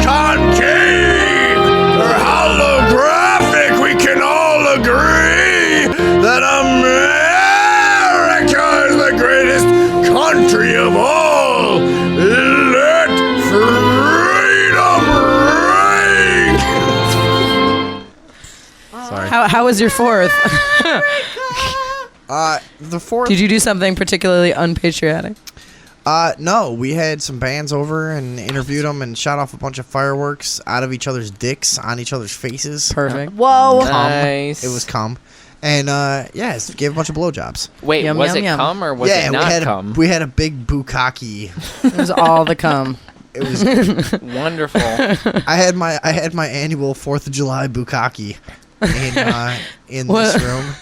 Speaker 1: concave, or holographic, we can all agree that America is the greatest country of all. Let freedom ring. Sorry.
Speaker 2: How was your fourth?
Speaker 1: The fourth.
Speaker 2: Did you do something particularly unpatriotic?
Speaker 1: No, we had some bands over and interviewed them and shot off a bunch of fireworks out of each other's dicks on each other's faces.
Speaker 2: Perfect.
Speaker 3: Whoa.
Speaker 5: Nice.
Speaker 1: It was cum. And, yes, gave a bunch of blowjobs.
Speaker 5: Wait,
Speaker 2: Yum,
Speaker 5: was
Speaker 2: yum,
Speaker 5: it
Speaker 2: yum.
Speaker 5: cum or was
Speaker 1: yeah,
Speaker 5: it not
Speaker 1: we had
Speaker 5: cum?
Speaker 1: we had a big bukkake.
Speaker 2: It was all the cum.
Speaker 1: It was.
Speaker 5: Wonderful.
Speaker 1: I had my annual 4th of July bukkake in
Speaker 2: What?
Speaker 1: this room,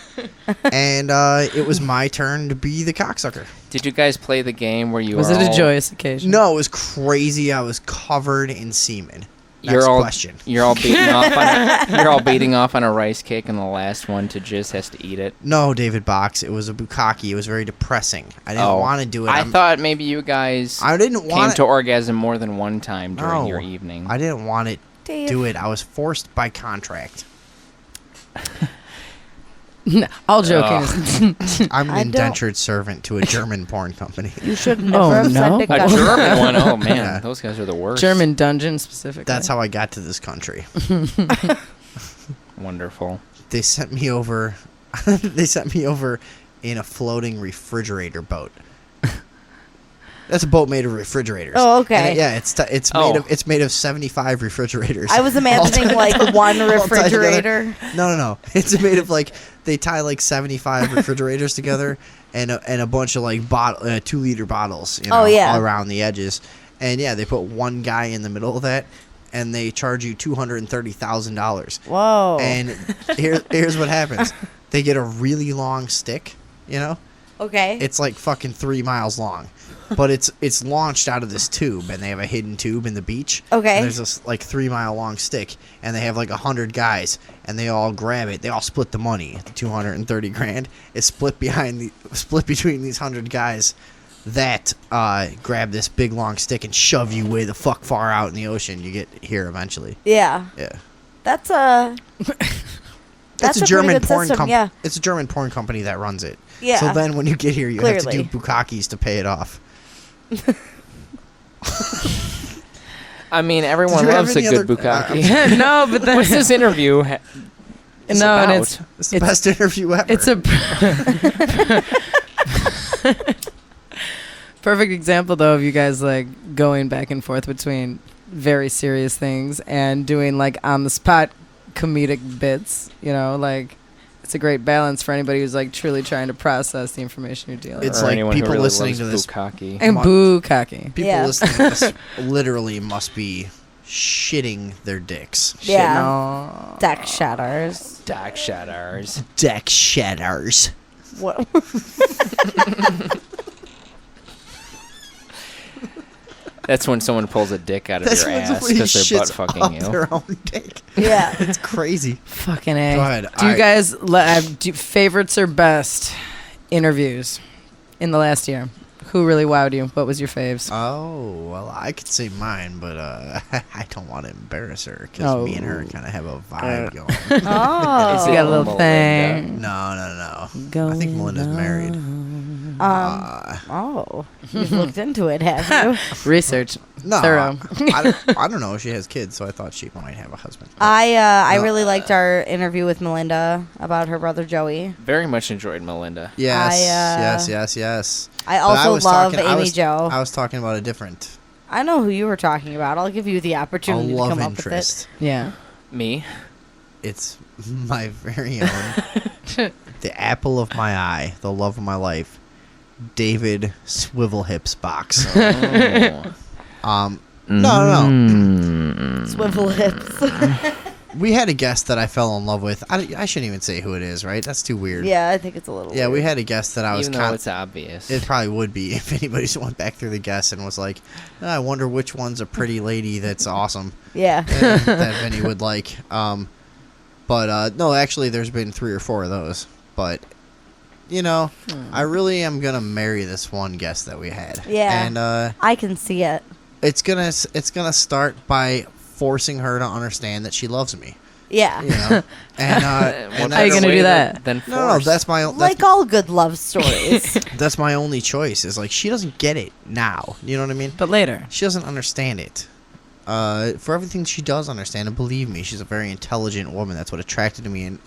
Speaker 1: and it was my turn to be the cocksucker.
Speaker 5: Did you guys play the game where you
Speaker 2: Was
Speaker 5: are
Speaker 2: it a
Speaker 5: all-
Speaker 2: joyous occasion?
Speaker 1: No, it was crazy. I was covered in semen. Next
Speaker 5: You're all
Speaker 1: question.
Speaker 5: You're all beating off on you're all beating off on a rice cake, and the last one to jizz has to eat it.
Speaker 1: No, David Box. It was a bukkake. It was very depressing. I didn't want to do it.
Speaker 5: I thought maybe you guys
Speaker 1: I didn't
Speaker 5: came
Speaker 1: want
Speaker 5: to orgasm more than one time during
Speaker 1: No,
Speaker 5: your evening.
Speaker 1: I didn't want to
Speaker 3: Dave.
Speaker 1: do it. I was forced by contract.
Speaker 2: All joking.
Speaker 1: I'm
Speaker 3: I
Speaker 1: an
Speaker 3: don't-
Speaker 1: indentured servant to a German porn company.
Speaker 3: You should
Speaker 2: Oh,
Speaker 3: never have
Speaker 2: no.
Speaker 3: said
Speaker 5: a
Speaker 3: Gutter.
Speaker 5: German one. Oh man,
Speaker 1: Yeah.
Speaker 5: those guys are the worst.
Speaker 2: German dungeon specifically.
Speaker 1: That's how I got to this country.
Speaker 5: Wonderful.
Speaker 1: They sent me over. They sent me over in a floating refrigerator boat. That's a boat made of refrigerators.
Speaker 3: Oh, okay.
Speaker 1: And yeah, it's made of 75 refrigerators.
Speaker 3: I was imagining like one refrigerator.
Speaker 1: No. It's made of like they tie like 75 refrigerators together and a bunch of like 2-liter bottles,
Speaker 3: Oh, yeah.
Speaker 1: all around the edges. And yeah, they put one guy in the middle of that, and they charge you $230,000.
Speaker 3: Whoa.
Speaker 1: And here's what happens: they get a really long stick,
Speaker 3: Okay.
Speaker 1: It's like fucking 3 miles long. But it's launched out of this tube, and they have a hidden tube in the beach.
Speaker 3: Okay.
Speaker 1: And there's this like 3 mile long stick, and they have like 100 guys, and they all grab it. They all split the money. The $230,000 is split between these 100 guys that grab this big long stick and shove you way the fuck far out in the ocean. You get here eventually.
Speaker 3: yeah.
Speaker 1: Yeah.
Speaker 3: That's a.
Speaker 1: That's a
Speaker 3: pretty
Speaker 1: German
Speaker 3: good
Speaker 1: porn
Speaker 3: system,
Speaker 1: company.
Speaker 3: yeah.
Speaker 1: It's a German porn company that runs it.
Speaker 3: Yeah.
Speaker 1: So then when you get here, you have to do
Speaker 3: Clearly.
Speaker 1: bukkakes to pay it off.
Speaker 5: I mean, everyone
Speaker 1: Did you have
Speaker 5: loves a
Speaker 1: any
Speaker 5: good
Speaker 1: other-
Speaker 5: bukkake.
Speaker 2: No, but then
Speaker 5: What's this interview?
Speaker 2: no, and
Speaker 5: about?
Speaker 2: it's
Speaker 1: It's the best interview ever.
Speaker 2: it's a perfect example though of you guys like going back and forth between very serious things and doing like on the spot comedic bits. You know, like it's a great balance for anybody who's like truly trying to process the information you're dealing
Speaker 1: It's
Speaker 2: with.
Speaker 5: Or
Speaker 1: like
Speaker 5: anyone who
Speaker 1: people
Speaker 5: really
Speaker 1: listening
Speaker 5: loves
Speaker 1: to this-
Speaker 5: bukkake.
Speaker 2: And bukkake.
Speaker 1: People
Speaker 3: Yeah.
Speaker 1: listening to this literally must be shitting their dicks.
Speaker 3: Yeah.
Speaker 2: No.
Speaker 3: Deck shatters.
Speaker 5: Dark shadows.
Speaker 1: Deck shatters.
Speaker 3: What?
Speaker 5: That's when someone pulls a dick out of
Speaker 1: That's
Speaker 5: your
Speaker 1: when
Speaker 5: ass
Speaker 1: somebody
Speaker 5: because they're butt
Speaker 1: shits
Speaker 5: fucking
Speaker 1: up
Speaker 5: you.
Speaker 1: their own dick.
Speaker 3: Yeah.
Speaker 1: It's crazy.
Speaker 2: Fucking A.
Speaker 1: Go ahead.
Speaker 2: Do you
Speaker 1: I-
Speaker 2: guys do favorites or best interviews in the last year? Who really wowed you? What was your faves?
Speaker 1: Oh, well, I could say mine, but I don't want to embarrass her because me and her kind of have a vibe going.
Speaker 3: Oh.
Speaker 5: Is
Speaker 2: You
Speaker 5: it
Speaker 2: got a little
Speaker 5: Melinda?
Speaker 2: thing.
Speaker 1: No. I think Melinda's married.
Speaker 3: Oh. You've looked into it, have you?
Speaker 2: Research.
Speaker 1: No,
Speaker 2: Thorough.
Speaker 1: I don't know if she has kids, so I thought she might have a husband.
Speaker 3: I
Speaker 1: No.
Speaker 3: really liked our interview with Melinda about her brother Joey.
Speaker 5: Very much enjoyed Melinda.
Speaker 1: Yes.
Speaker 3: I
Speaker 1: But I
Speaker 3: also
Speaker 1: was
Speaker 3: love
Speaker 1: talking-
Speaker 3: Amy Jo.
Speaker 1: I was talking about a different
Speaker 3: I know who you were talking about. I'll give you the
Speaker 1: a
Speaker 3: opportunity to
Speaker 1: love
Speaker 3: come
Speaker 1: interest.
Speaker 2: Yeah.
Speaker 5: Me?
Speaker 1: It's my very own, the apple of my eye, the love of my life, David Swivel Hips Box.
Speaker 5: Oh.
Speaker 1: No.
Speaker 3: up with it. Swivel hips.
Speaker 1: We had a guest that I fell in love with. I shouldn't even say who it is, right? That's too weird.
Speaker 3: Yeah, I think it's a little
Speaker 1: Yeah, we
Speaker 3: weird.
Speaker 1: had a guest that I was
Speaker 5: Even though it's obvious.
Speaker 1: It probably would be if anybody just went back through the guests and was like, I wonder which one's a pretty lady that's awesome
Speaker 3: Yeah.
Speaker 1: that Vinny would like. But no, actually, there's been 3 or 4 of those. But you know, I really am gonna marry this one guest that we had.
Speaker 3: Yeah.
Speaker 1: And
Speaker 3: I can see it.
Speaker 1: it's gonna start by forcing her to understand that she loves me.
Speaker 3: Yeah.
Speaker 1: You know, and
Speaker 5: What
Speaker 2: How you
Speaker 5: better
Speaker 2: gonna
Speaker 5: way
Speaker 2: do that?
Speaker 5: Than
Speaker 1: no,
Speaker 5: force?
Speaker 1: that's my
Speaker 3: Like all good love stories.
Speaker 1: that's my only choice. Is like she doesn't get it now. You know what I mean?
Speaker 2: But later.
Speaker 1: She doesn't understand it. For everything she does understand, and believe me, she's a very intelligent woman. That's what attracted me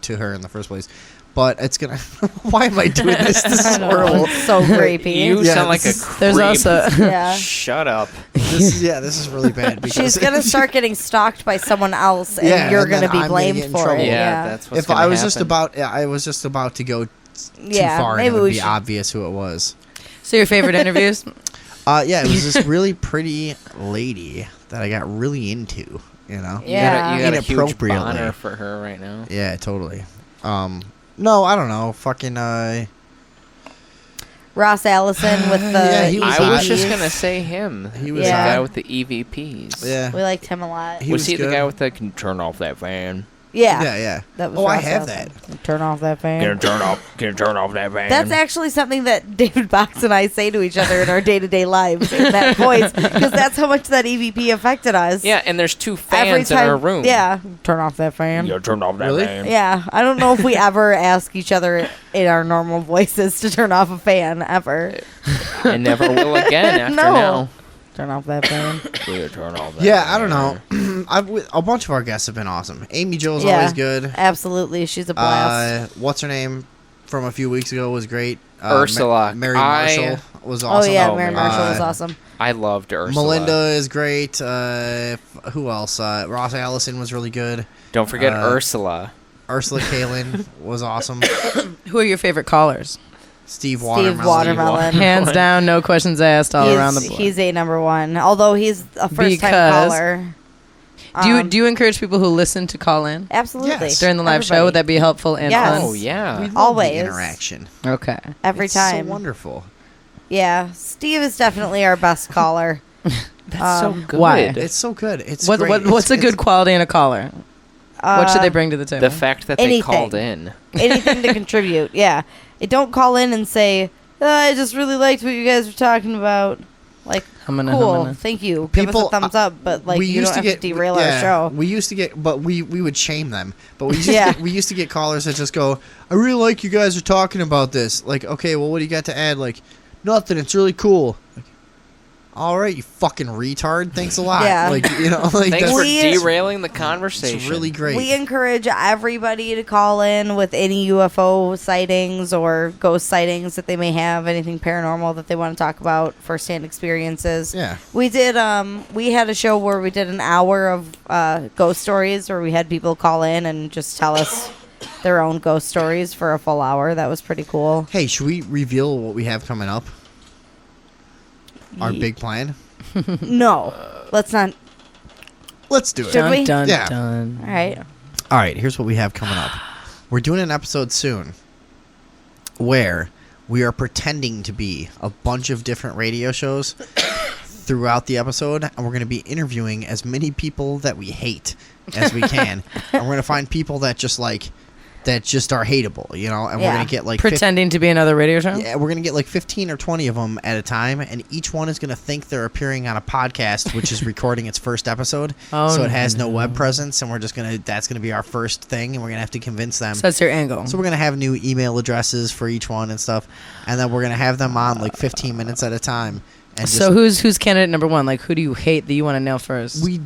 Speaker 1: to her in the first place. But it's gonna. Why am I doing this? This is horrible.
Speaker 3: It's so creepy.
Speaker 5: You
Speaker 1: Yeah,
Speaker 5: sound like a
Speaker 1: this
Speaker 5: creep.
Speaker 2: There's also
Speaker 3: Yeah.
Speaker 5: Shut up.
Speaker 1: This is really bad. Because
Speaker 3: She's gonna start getting stalked by someone else, and
Speaker 1: Yeah,
Speaker 3: you're
Speaker 1: and
Speaker 3: gonna
Speaker 1: then
Speaker 3: be
Speaker 1: I'm gonna
Speaker 3: blamed
Speaker 1: get in
Speaker 3: for
Speaker 1: trouble.
Speaker 3: it.
Speaker 5: Yeah, that's what's
Speaker 1: If
Speaker 5: gonna
Speaker 1: I was just about to go too far, and it would be obvious who it was.
Speaker 2: So your favorite interviews?
Speaker 1: Yeah, it was this really pretty lady that I got really into. You know.
Speaker 3: Yeah.
Speaker 5: You got a huge
Speaker 1: Inappropriately.
Speaker 5: boner for her right now.
Speaker 1: Yeah, totally. No, I don't know. Fucking
Speaker 3: Ross Allison with the
Speaker 1: Yeah, he was
Speaker 5: I was
Speaker 1: hot.
Speaker 5: just gonna say him.
Speaker 1: He was
Speaker 5: the
Speaker 3: Yeah.
Speaker 5: guy with the EVPs.
Speaker 1: Yeah.
Speaker 3: We liked him a lot.
Speaker 1: He
Speaker 5: was
Speaker 1: was
Speaker 5: he the
Speaker 1: good.
Speaker 5: guy with the can turn off that fan?
Speaker 3: Yeah.
Speaker 1: Yeah.
Speaker 3: That was
Speaker 1: Oh, I
Speaker 3: Ross
Speaker 1: have
Speaker 3: Allison.
Speaker 1: that.
Speaker 3: Turn off that fan.
Speaker 5: Can you turn off that fan?
Speaker 3: That's actually something that David Box and I say to each other in our day-to-day lives in that voice, because that's how much that EVP affected us.
Speaker 5: Yeah, and there's 2
Speaker 3: Every
Speaker 5: fans in
Speaker 3: time,
Speaker 5: our room.
Speaker 3: Yeah. Turn off that fan.
Speaker 5: You turn off that
Speaker 1: Really?
Speaker 5: fan.
Speaker 3: Yeah. I don't know if we ever ask each other in our normal voices to turn off a fan ever.
Speaker 5: And never will again after
Speaker 3: No.
Speaker 5: now.
Speaker 3: Turn off that fan.
Speaker 5: You turn off that
Speaker 1: Yeah,
Speaker 5: fan.
Speaker 1: I don't know. A bunch of our guests have been awesome. Amy Jo's
Speaker 3: Yeah.
Speaker 1: always good.
Speaker 3: Absolutely. She's a blast.
Speaker 1: What's her name from a few weeks ago was great.
Speaker 5: Ursula.
Speaker 1: Mary
Speaker 5: I-
Speaker 1: Marshall was
Speaker 3: Oh,
Speaker 1: awesome.
Speaker 3: yeah.
Speaker 5: Oh,
Speaker 3: Mary
Speaker 5: man.
Speaker 3: Marshall was awesome.
Speaker 5: I loved Ursula.
Speaker 1: Melinda is great. Who else? Ross Allison was really good.
Speaker 5: Don't forget
Speaker 1: uh,
Speaker 5: Ursula.
Speaker 1: Ursula Kalin was awesome.
Speaker 2: Who are your favorite callers?
Speaker 1: Steve
Speaker 3: Steve
Speaker 1: Watermelon.
Speaker 3: Watermelon.
Speaker 2: Hands down, no questions asked, all around the board.
Speaker 3: He's a number one, although he's a first-time
Speaker 2: Because-
Speaker 3: caller.
Speaker 2: Do you encourage people who listen to call in
Speaker 3: Absolutely.
Speaker 1: Yes.
Speaker 2: during the live show?
Speaker 3: Everybody.
Speaker 2: Would that be helpful and
Speaker 3: Yes.
Speaker 2: fun?
Speaker 5: Oh, yeah.
Speaker 1: We love
Speaker 3: Always.
Speaker 1: the interaction.
Speaker 2: Okay.
Speaker 3: Every
Speaker 1: It's
Speaker 3: time.
Speaker 1: so wonderful.
Speaker 3: Yeah. Steve is definitely our best caller.
Speaker 5: That's so good.
Speaker 2: why?
Speaker 1: It's so good. It's
Speaker 2: What's
Speaker 1: great.
Speaker 2: what's a
Speaker 1: It's-
Speaker 2: good quality in a caller? What should they bring to the table?
Speaker 5: The fact that they
Speaker 3: Anything.
Speaker 5: called in.
Speaker 3: Anything to contribute. Yeah. Don't call in and say, I just really liked what you guys were talking about. Like,
Speaker 2: Humana,
Speaker 3: cool.
Speaker 2: humana.
Speaker 3: Thank you. Give us a thumbs up, but like
Speaker 1: we
Speaker 3: you
Speaker 1: used
Speaker 3: don't
Speaker 1: to
Speaker 3: have
Speaker 1: get
Speaker 3: to derail our show.
Speaker 1: We used to get, but we would shame them. But we used
Speaker 3: Yeah.
Speaker 1: we used to get callers that just go, "I really like you guys are talking about this." Like, okay, well, what do you got to add? Like, nothing. It's really cool. Like, All right, you fucking retard. Thanks a lot.
Speaker 3: Yeah.
Speaker 1: Like
Speaker 5: Thanks
Speaker 1: that's
Speaker 5: for
Speaker 3: We-
Speaker 5: derailing the conversation.
Speaker 1: it's really great.
Speaker 3: We encourage everybody to call in with any UFO sightings or ghost sightings that they may have, anything paranormal that they want to talk about, firsthand experiences.
Speaker 1: Yeah.
Speaker 3: We did. We had a show where we did an hour of ghost stories, where we had people call in and just tell us their own ghost stories for a full hour. That was pretty cool.
Speaker 1: Hey, should we reveal what we have coming up? Our
Speaker 3: Ye-
Speaker 1: big plan?
Speaker 3: No, let's not.
Speaker 1: Let's do it.
Speaker 3: Should we?
Speaker 2: Dun,
Speaker 1: Yeah.
Speaker 2: dun.
Speaker 3: All right.
Speaker 1: All right, here's what we have coming up. We're doing an episode soon where we are pretending to be a bunch of different radio shows throughout the episode, and we're going to be interviewing as many people that we hate as we can. And we're going to find people that just are hateable, you know, and we're
Speaker 3: Yeah.
Speaker 1: going to get like
Speaker 2: Pretending to be another radio show?
Speaker 1: yeah, we're going to get like 15 or 20 of them at a time, and each one is going to think they're appearing on a podcast, which is recording its first episode.
Speaker 2: Oh,
Speaker 1: So it has no web presence, and that's going to be our first thing, and we're going to have to convince them.
Speaker 2: So that's your angle.
Speaker 1: So we're going to have new email addresses for each one and stuff, and then we're going to have them on like 15 minutes at a time. And
Speaker 2: So who's candidate number one? Like, who do you hate that you want to nail first?
Speaker 1: we've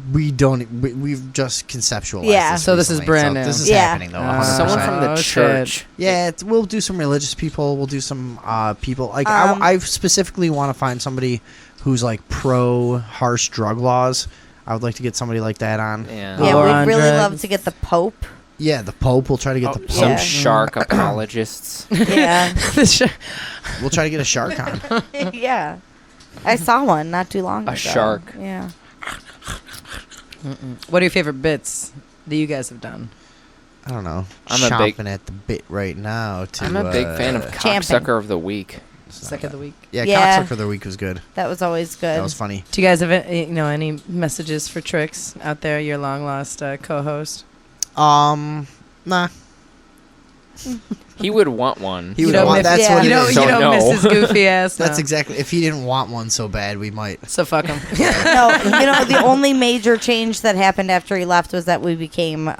Speaker 1: just conceptualized
Speaker 3: Yeah.
Speaker 1: this
Speaker 2: So this is
Speaker 1: recently.
Speaker 2: brand
Speaker 1: So
Speaker 2: new.
Speaker 1: this is
Speaker 3: Yeah.
Speaker 1: happening, though, 100%.
Speaker 5: Someone from the
Speaker 2: Oh,
Speaker 5: church.
Speaker 2: shit.
Speaker 1: Yeah, we'll do some religious people. We'll do some people. Like I specifically want to find somebody who's like pro harsh drug laws. I would like to get somebody like that on.
Speaker 5: Yeah.
Speaker 3: Yeah,
Speaker 2: Or
Speaker 3: we'd
Speaker 2: on
Speaker 3: really
Speaker 2: drugs.
Speaker 3: love to get the Pope.
Speaker 1: Yeah, the Pope. We'll try to get the Pope.
Speaker 5: Some
Speaker 3: Yeah.
Speaker 5: shark apologists.
Speaker 3: Yeah.
Speaker 2: The sh-
Speaker 1: We'll try to get a shark on.
Speaker 3: Yeah. I saw one not too long ago.
Speaker 5: A shark.
Speaker 3: Yeah.
Speaker 2: What are your favorite bits that you guys have done?
Speaker 1: I don't know.
Speaker 5: I'm a
Speaker 1: chomping
Speaker 5: big-
Speaker 1: at the bit right now.
Speaker 5: I'm a big fan of
Speaker 3: Champing.
Speaker 5: Cocksucker of the Week.
Speaker 2: Second of the week.
Speaker 1: Yeah,
Speaker 3: Yeah.
Speaker 1: Cocksucker of the Week was good.
Speaker 3: That was always good.
Speaker 1: That was funny.
Speaker 2: Do you guys have any messages for Trix out there, your long lost co-host?
Speaker 1: Nah.
Speaker 5: He would want one.
Speaker 1: He would
Speaker 2: don't
Speaker 1: want.
Speaker 2: miss-
Speaker 1: That's
Speaker 3: yeah.
Speaker 1: what
Speaker 2: You
Speaker 1: it
Speaker 2: don't,
Speaker 1: is.
Speaker 2: you
Speaker 5: Don't
Speaker 2: don't miss
Speaker 5: know.
Speaker 2: his goofy ass.
Speaker 1: That's
Speaker 2: no.
Speaker 1: exactly. If he didn't want one so bad, we might.
Speaker 2: So fuck him.
Speaker 3: No, the only major change that happened after he left was that we became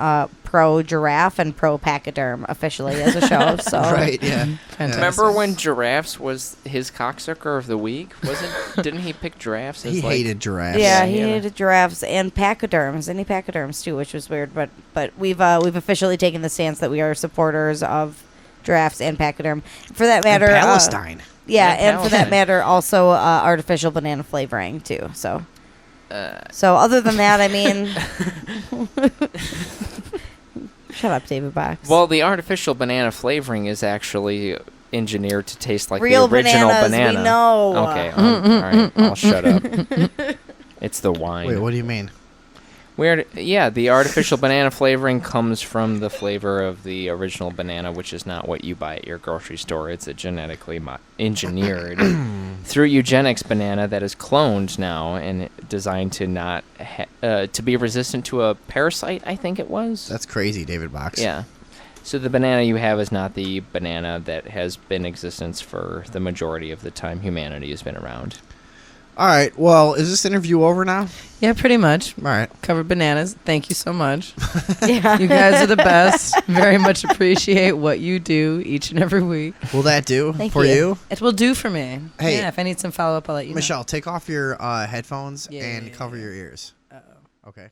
Speaker 3: pro giraffe and pro pachyderm officially as a show. So
Speaker 1: Right? Yeah.
Speaker 2: Fantastic.
Speaker 5: Remember when giraffes was his cocksucker of the week? Didn't he pick giraffes as
Speaker 1: He
Speaker 5: like
Speaker 1: hated giraffes.
Speaker 3: yeah,
Speaker 5: Yeah,
Speaker 3: he
Speaker 5: yeah.
Speaker 3: hated giraffes and pachyderms, and he pachyderms too, which was weird. But we've officially taken the stance that we are supporters of giraffes and pachyderm. For that
Speaker 1: And
Speaker 3: matter,
Speaker 1: Palestine.
Speaker 3: yeah,
Speaker 5: Yeah,
Speaker 3: and for that
Speaker 5: Palestine.
Speaker 3: matter, also artificial banana flavoring too. So other than that, I mean, shut up, David Box.
Speaker 5: Well, the artificial banana flavoring is actually engineered to taste like
Speaker 3: real
Speaker 5: the original
Speaker 3: bananas,
Speaker 5: banana.
Speaker 3: we know.
Speaker 5: Okay, all right, I'll shut up. It's the wine.
Speaker 1: Wait, what do you mean?
Speaker 5: The artificial banana flavoring comes from the flavor of the original banana, which is not what you buy at your grocery store. It's a genetically engineered through eugenics banana that is cloned now and designed to not to be resistant to a parasite, I think it was.
Speaker 1: That's crazy, David Box.
Speaker 5: Yeah. So the banana you have is not the banana that has been in existence for the majority of the time humanity has been around.
Speaker 1: All right. Well, is this interview over now?
Speaker 2: Yeah, pretty much.
Speaker 1: All right.
Speaker 2: Covered bananas. Thank you so much.
Speaker 3: Yeah.
Speaker 2: You guys are the best. Very much appreciate what you do each and every week.
Speaker 1: Will that do
Speaker 3: Thank
Speaker 1: for
Speaker 3: you.
Speaker 1: you?
Speaker 2: It will do for me.
Speaker 1: Hey.
Speaker 2: Yeah, if I need some follow-up, I'll let you know.
Speaker 1: Michelle, take off your headphones
Speaker 2: Yeah,
Speaker 1: and
Speaker 2: yeah,
Speaker 1: cover
Speaker 2: yeah.
Speaker 1: your ears.
Speaker 2: Uh-oh.
Speaker 1: Okay.